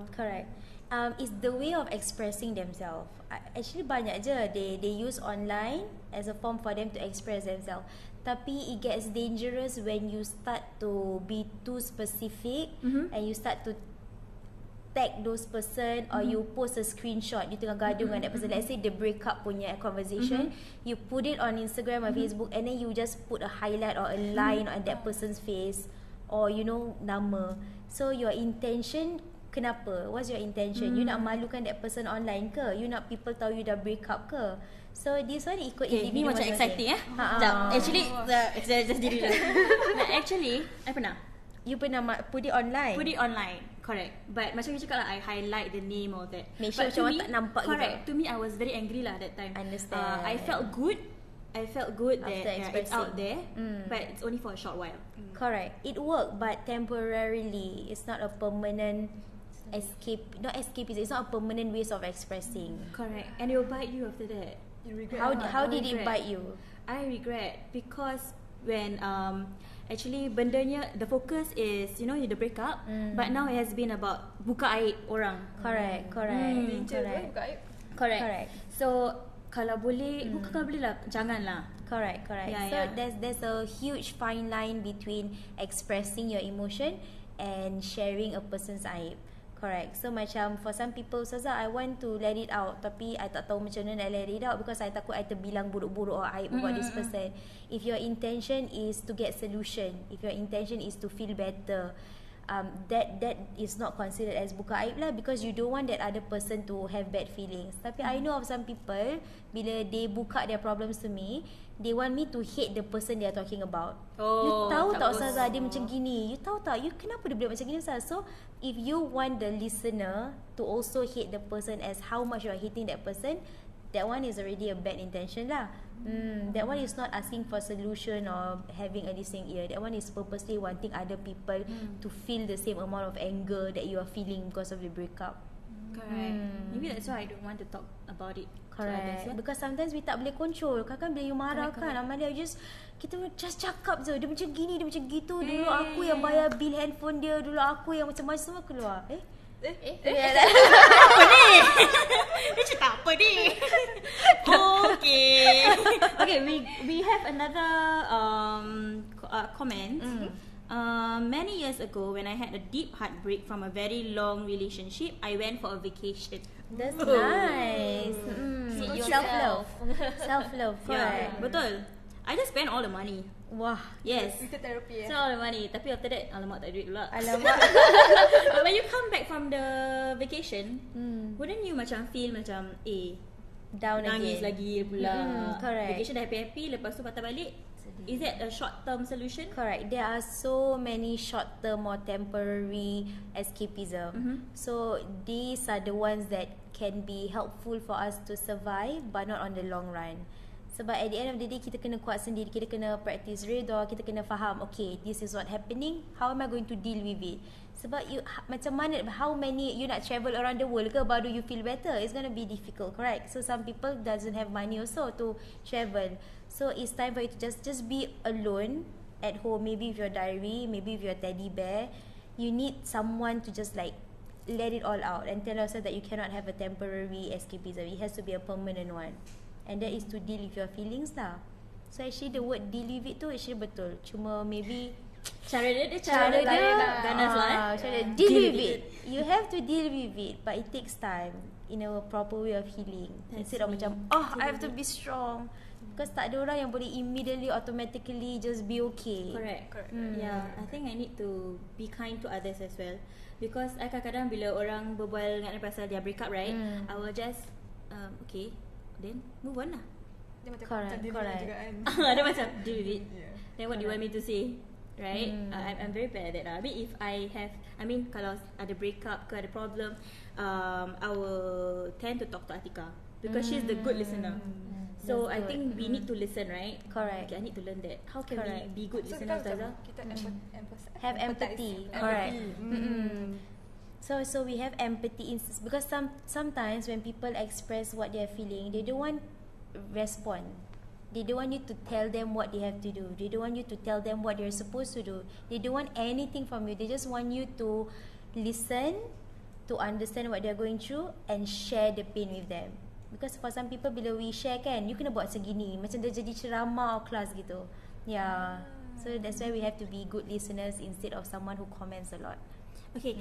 D: Correct. It's the way of expressing themselves. Actually banyak je they use online as a form for them to express themselves. Tapi it gets dangerous when you start to be too specific and you start to tag those person or you post a screenshot you tengah gaduh dengan that person, let's say the breakup punya conversation, you put it on Instagram or Facebook and then you just put a highlight or a line on that person's face or nama. So your intention, kenapa? What's your intention? You nak malukan that person online ke? You nak people tahu you dah break up ke? So this one ikut
A: Ni macam exciting Actually just diri dulu. Actually I pernah.
D: You pernah put it online?
A: Put it online, correct. But macam you cakap lah, I highlight the name of that.
D: Make sure macam orang tak nampak
A: correct,
D: gitu.
A: to me I was very angry lah that time.
D: Understand.
A: I felt good that it's out there, but it's only for a short while.
D: Correct. It worked, but temporarily. It's not a permanent it's not a permanent ways of expressing.
A: Correct. And it will bite you after that.
B: You regret.
D: How did it bite you?
A: I regret because when actually bendanya, the focus is the breakup, but now it has been about buka aib orang.
D: Correct.
A: So kalau boleh lah, janganlah.
D: Correct. So there's a huge fine line between expressing your emotion and sharing a person's aib. Correct. So macam for some people, Ustazah, I want to let it out, tapi I tak tahu macam mana nak let it out because I takut I terbilang buruk-buruk or aib about this person. If your intention is to get solution, if your intention is to feel better, that is not considered as buka aib lah, because you don't want that other person to have bad feelings. Tapi I know of some people, bila they buka their problems to me, they want me to hate the person they are talking about. You tahu tak Ustazah dia macam gini? You tahu tak? You kenapa dia boleh macam gini Ustazah? So if you want the listener to also hate the person as how much you are hating that person, that one is already a bad intention lah. That one is not asking for solution or having a listening ear. That one is purposely wanting other people to feel the same amount of anger that you are feeling because of the breakup.
A: Correct. Maybe that's why I don't want to talk about it.
D: Correct. Because sometimes we tak boleh control. Kadang-kadang bila you marah kan, Amalia, kita just cakap je. Dia macam gini, dia macam gitu. Dulu aku yang bayar bil handphone dia. Dulu aku yang macam-macam semua keluar.
A: Apa ni? Dia cakap apa ni? Okay, we have another comment. Many years ago, when I had a deep heartbreak from a very long relationship, I went for a vacation.
D: That's nice. Self-love.
A: Yeah, betul. I just spent all the money.
D: Wah.
A: Yes.
B: Itu terapi
A: Spend all the money. Tapi after that, alamak tak ada duit pula.
D: Alamak.
A: But when you come back from the vacation, wouldn't you macam feel macam
D: down
A: nangis
D: again
A: lagi pula.
D: Correct.
A: Vacation dah happy, lepas tu patah balik. Is that a short term solution?
D: Correct. There are so many short term or temporary escapism. So these are the ones that can be helpful for us to survive, but not on the long run. Sebab at the end of the day, kita kena kuat sendiri. Kita kena practice redha. Kita kena faham, okay, this is what happening. How am I going to deal with it? Sebab you, macam mana, how many, you nak travel around the world ke baru you feel better? It's going to be difficult, correct? So some people doesn't have money also to travel. So it's time for you to just be alone at home. Maybe with your diary, maybe with your teddy bear. You need someone to just like let it all out and tell yourself that you cannot have a temporary escapism. It has to be a permanent one. And that is to deal with your feelings lah. So actually the word deal with it tu actually betul. Cuma maybe
A: cara dia ganas lah.
D: Deal with it. You have to deal with it, but it takes time in a proper way of healing. Instead of macam I have to be strong. Because tak ada orang yang boleh immediately automatically just be okay.
A: Correct. Yeah, I think I need to be kind to others as well. Because I kadang-kadang bila orang berbual dengan saya pasal dia break up, right, I will just okay, then move on lah.
B: Dia macam
D: Correct.
B: juga kan.
A: Dia macam deal with it. Then what do you want me to say? Right? I'm very bad at that lah. I mean if kalau ada breakup ke ada problem, I will tend to talk to Atikah because she's the good listener. So I think we need to listen, right?
D: Correct.
A: Okay, I need to learn that. How can we be good
B: So
A: listeners,
B: kita
A: Ustazah?
D: Have empathy. Correct. So we have empathy because sometimes when people express what they are feeling, they don't want respond. They don't want you to tell them what they have to do. They don't want you to tell them what they're supposed to do. They don't want anything from you. They just want you to listen, to understand what they're going through and share the pain with them. Because for some people, bila we share kan, you kena buat segini. Macam dia jadi ceramah kelas gitu. Yeah. So that's why we have to be good listeners instead of someone who comments a lot.
A: Okay.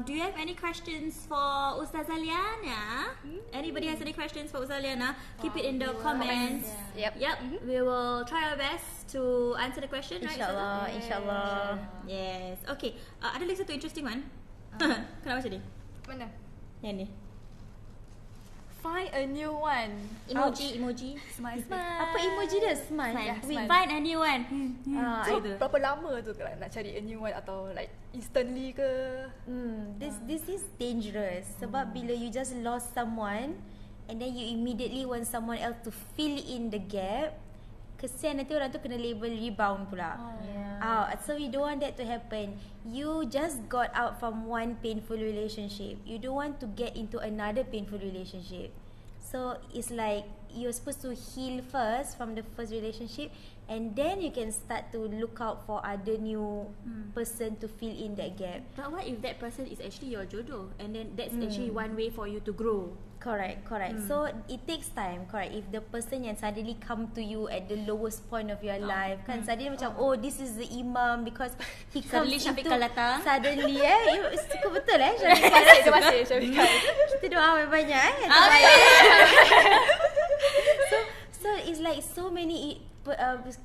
A: Do you have any questions for Ustazah Liyana? Anybody has any questions for Ustazah Liyana? Keep it in the comments.
B: Yep.
A: We will try our best to answer the question.
D: InsyaAllah,
A: right,
D: insyaAllah.
A: Yes. Okay. Ada lagi satu interesting one. Kenapa macam ni?
B: Mana?
A: Yang ni.
B: Find a new one.
A: Emoji.
B: Smile.
D: Apa emoji dia? Smile.
B: Yeah,
A: We
B: smile.
A: find a new one.
B: So
A: Itu.
B: berapa lama tu kalau nak cari a new one, atau like instantly ke?
D: This is dangerous. Sebab bila you just lost someone and then you immediately want someone else to fill in the gap, kesian nanti orang tu kena label rebound pula. So we don't want that to happen. You just got out from one painful relationship. You don't want to get into another painful relationship. So it's like you're supposed to heal first from the first relationship, and then you can start to look out for other new person to fill in that gap.
A: But what if that person is actually your jodoh, and then that's actually one way for you to grow?
D: Correct. So it takes time. Correct. If the person yang suddenly come to you at the lowest point of your life, kan suddenly macam, oh, this is the imam because he comes
A: Suddenly
D: into
A: Syafiqah datang.
D: suddenly cukup betul Syafiqah.
B: Terima kasih Syafiqah.
D: Kita doa banyak So it's like so many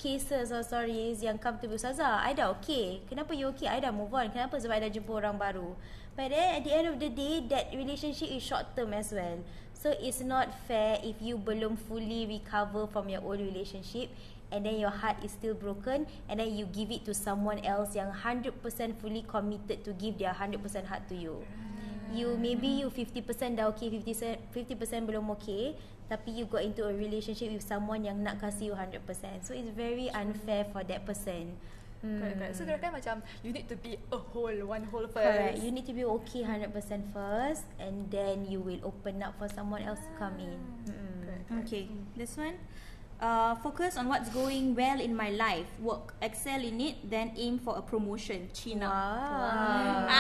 D: cases or stories yang come to Ustazah, I dah okay. Kenapa you okay? I dah move on. Kenapa? Sebab I dah jumpa orang baru. But then at the end of the day, that relationship is short term as well. So it's not fair if you belum fully recover from your old relationship and then your heart is still broken and then you give it to someone else yang 100% fully committed to give their 100% heart to you. Maybe you 50% dah okay, 50% belum okay, tapi you got into a relationship with someone yang nak kasih you 100%. So it's very unfair for that person.
B: Correct. So kan macam you need to be one whole first.
D: Correct. You need to be okay 100% first, and then you will open up for someone else to come in.
A: Okay, this one. Focus on what's going well in my life. Work, excel in it, then aim for a promotion. Cina.
D: Wow.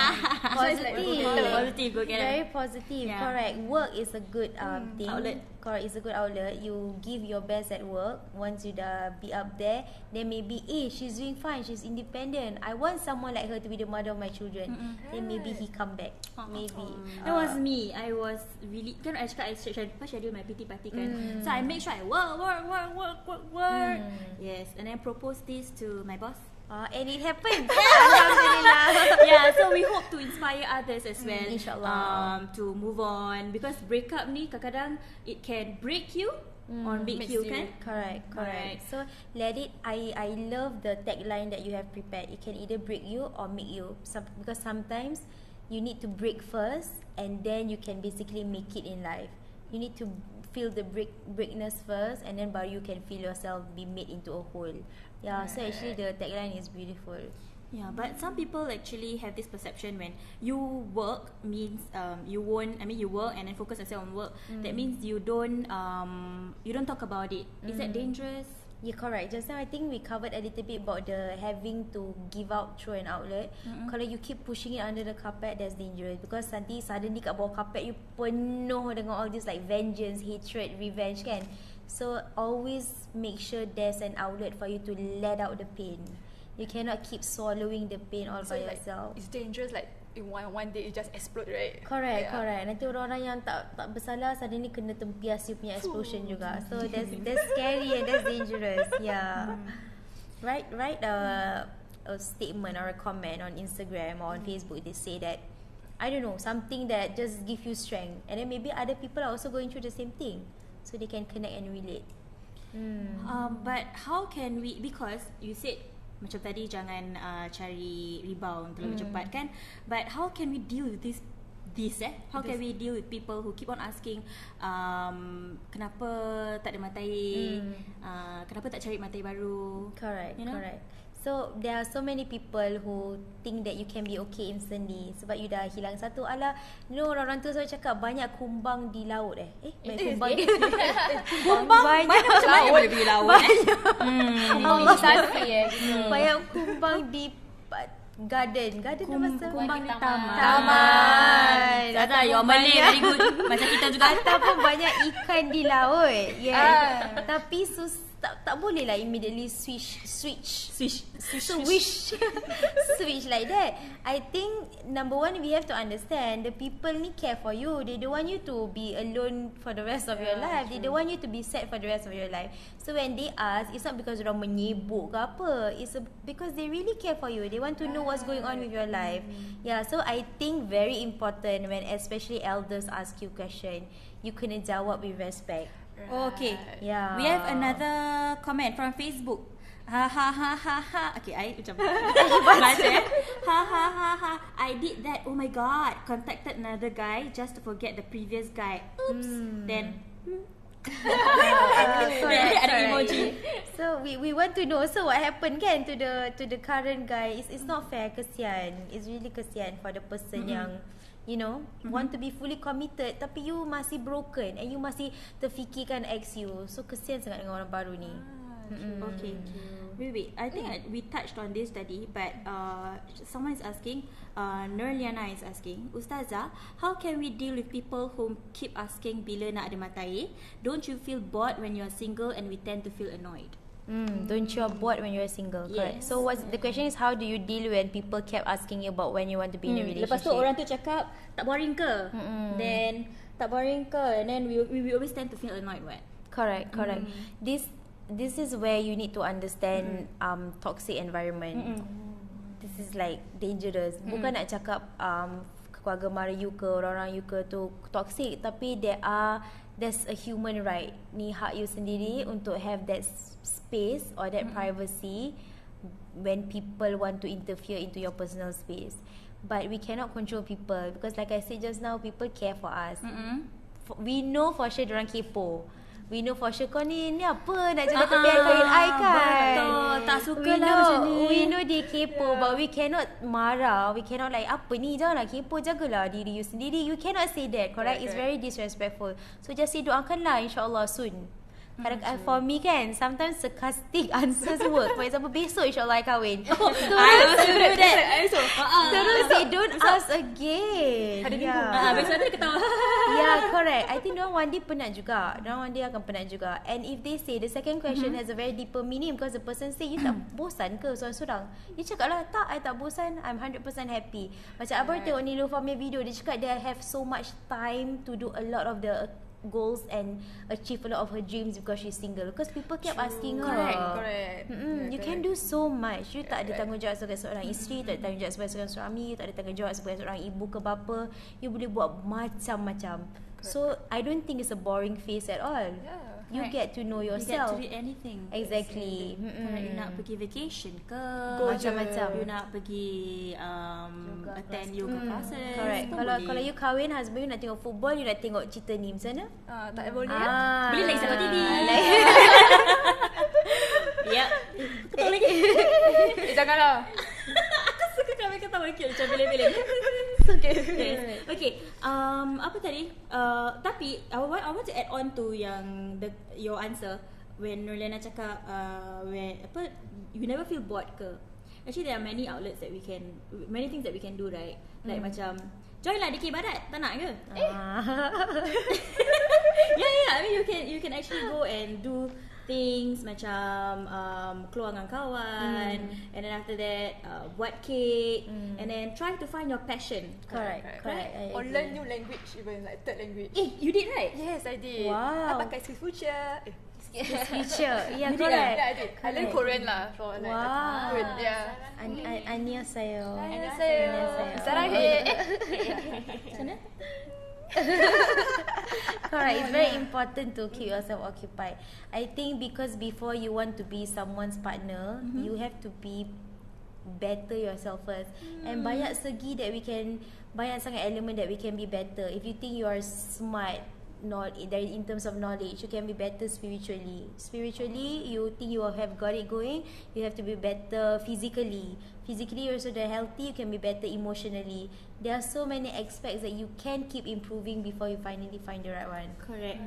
A: Positive. Positive.
D: Very positive.
A: Yeah.
D: Correct. Work is a good thing.
A: Outlet.
D: Correct. It's a good outlet. You give your best at work. Once you dah be up there, then maybe she's doing fine. She's independent. I want someone like her to be the mother of my children. Then maybe he come back. Maybe.
A: That was me. I was really kan I cakap I schedule my PT party kan. So I make sure I work. Yes, and then propose this to my boss.
D: And it happened. Alhamdulillah.
A: Yeah, so we hope to inspire others as well.
D: InsyaAllah.
A: To move on, because breakup ni kadang-kadang it can break you or make you kan.
D: Correct. So let it. I love the tagline that you have prepared. It can either break you or make you. Because sometimes you need to break first, and then you can basically make it in life. You need to feel the breakness first, and then baru you can feel yourself be made into a whole. Yeah, so actually the tagline is beautiful.
A: Yeah, but some people actually have this perception when you work means you work and then focus yourself on work. That means you don't talk about it. Is that dangerous?
D: Yeah, correct. Just now I think we covered a little bit about the having to give out through an outlet. Kalau you keep pushing it under the carpet, that's dangerous, because nanti suddenly kat bawah carpet you penuh dengan all this like vengeance, hatred, revenge kan. So always make sure there's an outlet for you to let out the pain. You cannot keep swallowing the pain all by yourself.
B: It's dangerous, like in one day it just explode, right?
D: Correct. Nanti orang-orang yang tak bersalah suddenly kena tempias you punya explosion juga. So that's scary and that's dangerous. Yeah. Write a statement or a comment on Instagram or on Facebook. They say that, I don't know, something that just give you strength, and then maybe other people are also going through the same thing, so they can connect and relate.
A: But how can we, because you said macam tadi jangan cari rebound terlalu cepat kan, but how can we deal with this how can we deal with people who keep on asking kenapa tak ada matai, kenapa tak cari matai baru?
D: Correct.
A: You know?
D: Correct. So there are so many people who think that you can be okay instantly sebab you dah hilang satu. Alah, orang-orang tu selalu cakap banyak kumbang di laut. Banyak kumbang di
A: Kumbang banyak macam mana boleh pergi laut?
D: Banyak kumbang di garden
A: Kumbang di taman.
D: Taman.
A: Your Malay very good. Macam kita juga.
D: Ataupun banyak ikan di laut. Yeah. Tapi tak boleh lah immediately switch switch like that. I think number one, we have to understand the people ni care for you. They don't want you to be alone for the rest of your life. They don't want you to be sad for the rest of your life. So when they ask, it's not because orang menyibuk ke apa. It's because they really care for you. They want to know what's going on with your life. Yeah, so I think very important when especially elders ask you question, you kena jawab with respect.
A: Okay.
D: Yeah.
A: We have another comment from Facebook. Ha ha ha ha ha. Okay, I macam baca. Ha ha ha ha. I did that. Oh my god. Contacted another guy just to forget the previous guy. Oops. Then ada emoji.
D: So we want to know, so what happened kan to the current guy. It's not fair. Kesian. It's really kesian for the person yang want to be fully committed tapi you masih broken and you masih terfikirkan ex you. So kesian sangat dengan orang baru ni.
A: Okay. Wait. I think we touched on this tadi, but someone is asking, Liyana is asking, Ustazah, how can we deal with people who keep asking bila nak ada matair? Don't you feel bored when you're single and we tend to feel annoyed?
D: Don't you are bored when you're single? Correct. So the question is, how do you deal when people kept asking you about when you want to be in a relationship?
A: Lepas tu orang tu cakap tak boring ke? Then tak boring ke? And then we always tend to feel annoyed, what?
D: Correct. This is where you need to understand toxic environment. This is like dangerous. Bukan nak cakap keluarga mara you ke, orang-orang you ke tu toxic, tapi there's a human right. Ni hak you sendiri untuk have that space or that privacy when people want to interfere into your personal space. But we cannot control people because like I said just now, people care for us. We know for sure diorang kepo. We know for sure kau ni apa nak jaga tepian kain I kan.
A: Betul. Tak suka lah macam ni.
D: We know dia kepo, but we cannot marah. We cannot like apa ni, janganlah kepo, jagalah diri you sendiri. You cannot say that, correct? It's very disrespectful. So just say doakanlah insyaAllah soon. Kadang for me kan, sometimes sarcastic answers work. For example, besok insyaAllah I kahwin. Terus say don't ask again.
A: Besok dia ketawa.
D: Yeah, correct. I think diorang one day penat juga. Diorang one day akan penat juga. And if they say, the second question has a very deeper meaning because the person say, you tak bosan ke seorang-seorang? You cakap lah, tak, I tak bosan. I'm 100% happy. Macam abang tengok Niloufar punya video, dia cakap they have so much time to do a lot of the goals and achieve a lot of her dreams because she's single. Because people kept asking her.
B: Correct.
D: You can do so much. You tak ada tanggungjawab sebagai seorang isteri, tak ada tanggungjawab sebagai seorang suami, you tak ada tanggungjawab sebagai seorang ibu ke bapa. You boleh buat macam-macam. So I don't think it's a boring phase at all. You get to know yourself.
A: You get to read anything.
D: Exactly.
A: You nak pergi vacation ke,
D: macam-macam.
A: You nak pergi attend yoga classes.
D: Correct. Kalau you kahwin, husband you nak tengok football, you nak tengok cerita ni macam mana?
B: Tak boleh.
A: Boleh lagi sama TV. Ya. Betul lagi.
B: Janganlah.
A: Aku suka kami ketawa cute macam bilin-bilin. Okay. Apa tadi? Tapi I want to add on to yang your answer when Liyana cakap you never feel bored ke? Actually there are many outlets that many things that we can do, right? Like macam join lah DK Barat, tak nak ke? Yeah. I mean you can actually go and do things macam keluar dengan kawan, and then after that buat cake, and then try to find your passion.
D: Correct.
B: Or learn new language, even like third language.
A: You did, right?
B: Yes, I did.
D: Wow.
B: I pakai SkillsFuture.
D: Future. Yeah,
A: You did,
D: correct.
B: Yeah, I did. I learned Korean lah for like good. Yeah.
D: Annyeonghaseyo.
B: Saranghae.
A: Sana?
D: Correct. It's very important to keep yourself occupied. I think because before you want to be someone's partner, you have to be better yourself first. And banyak segi that banyak sangat element that we can be better. If you think you are smart, not in terms of knowledge, you can be better spiritually. Spiritually, you think you have got it going, you have to be better physically. Physically, you're also healthy, you can be better emotionally. There are so many aspects that you can keep improving before you finally find the right one.
A: Correct.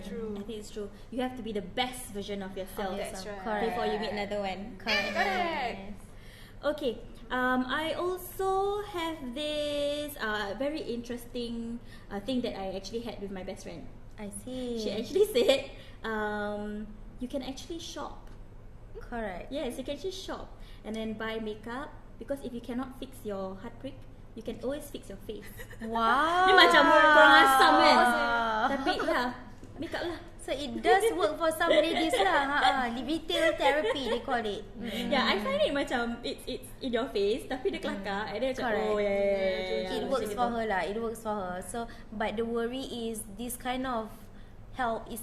B: True.
A: I think it's true. You have to be the best version of yourself
B: That's right.
A: before you meet another one.
B: Correct.
A: Okay. I also have this very interesting thing that I actually had with my best friend.
D: I see.
A: She actually said, you can actually shop.
D: Correct.
A: Yes, you can actually shop and then buy makeup, because if you cannot fix your heartbreak, you can always fix your face.
D: Wow.
A: Ni macam kurang asam kan. Tapi ya, makeup lah.
D: So it does work for some ladies lah. Di retail therapy they call it.
A: Yeah, I find it macam it's in your face tapi dia kelakar and then macam
D: Correct.
A: oh yeah.
D: It works for her lah. It works for her. So but the worry is this kind of help is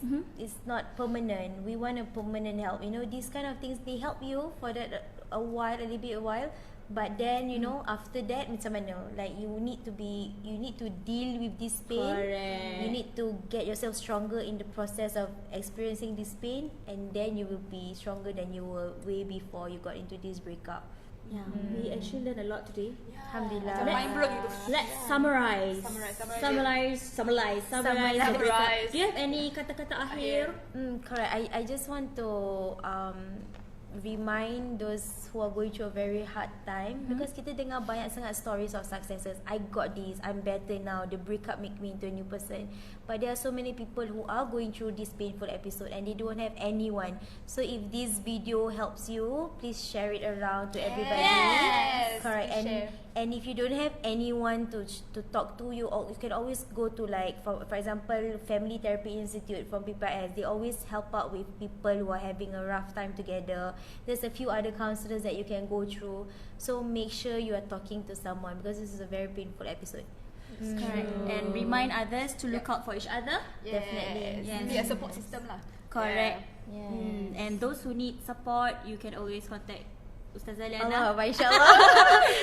D: not permanent. We want a permanent help. You know, these kind of things they help you for that a while. But then you know after that macam mana? Like you need to deal with this pain.
A: Correct.
D: You need to get yourself stronger in the process of experiencing this pain, and then you will be stronger than you were way before you got into this breakup.
A: Yeah, we actually learned a lot today.
D: Alhamdulillah.
B: Mind blown gitu.
A: Let's summarize. Summarize. Do you have any kata-kata akhir?
D: Correct. I just want to remind those who are going through a very hard time, because kita dengar banyak sangat stories of successes. I got this, I'm better now, the breakup make me into a new person. But there are so many people who are going through this painful episode and they don't have anyone. So if this video helps you, please share it around to everybody.
B: Yes.
D: Correct. And if you don't have anyone to talk to, you can always go to, like, for example, Family Therapy Institute from PPIS. They always help out with people who are having a rough time together. There's a few other counselors that you can go through. So make sure you are talking to someone, because this is a very painful episode.
A: Correct. And remind others to look out for each other.
B: Yes.
D: Definitely.
A: Yes.
B: Be a support system lah.
A: Correct.
C: Yeah.
A: And those who need support, you can always contact Ustazah
D: Allah,
A: Liyana.
D: insyaAllah.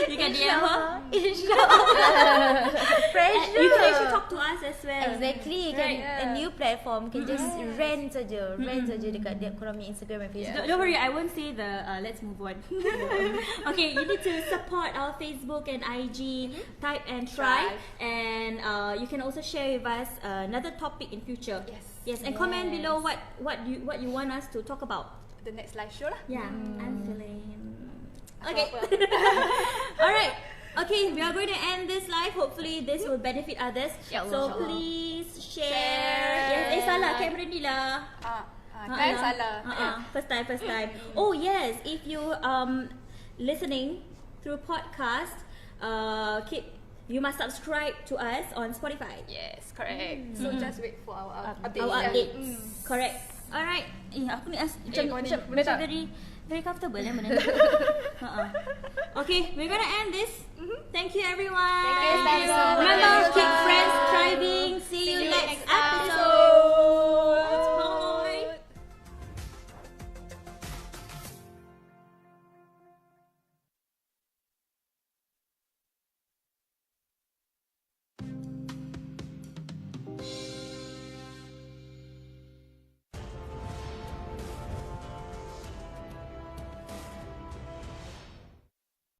A: You can DM her.
D: InsyaAllah. Pressure.
A: You can actually talk to us as well.
D: Exactly.
A: Right.
D: A new platform. Can just rant saja dekat dia korang punya Instagram and Facebook.
A: Don't worry, I won't say the let's move on. Okay, you need to support our Facebook and IG, Taip and Thrive, and you can also share with us another topic in future. Yes, and comment below what you want us to talk about.
B: The next live show lah.
A: Yeah, I'm feeling. Okay. Alright. Okay, we are going to end this live. Hopefully this will benefit others. So please share. Yes, salah kamera ni lah.
B: Kan salah.
A: First time. Oh yes, if you listening through podcast, you must subscribe to us on Spotify.
B: Yes, correct. So just wait for our updates.
A: Our updates. Correct. Alright. Aku ni macam very comfortable benda ni. Okay, we're gonna end this. Thank you everyone.
B: Thank you.
A: Remember,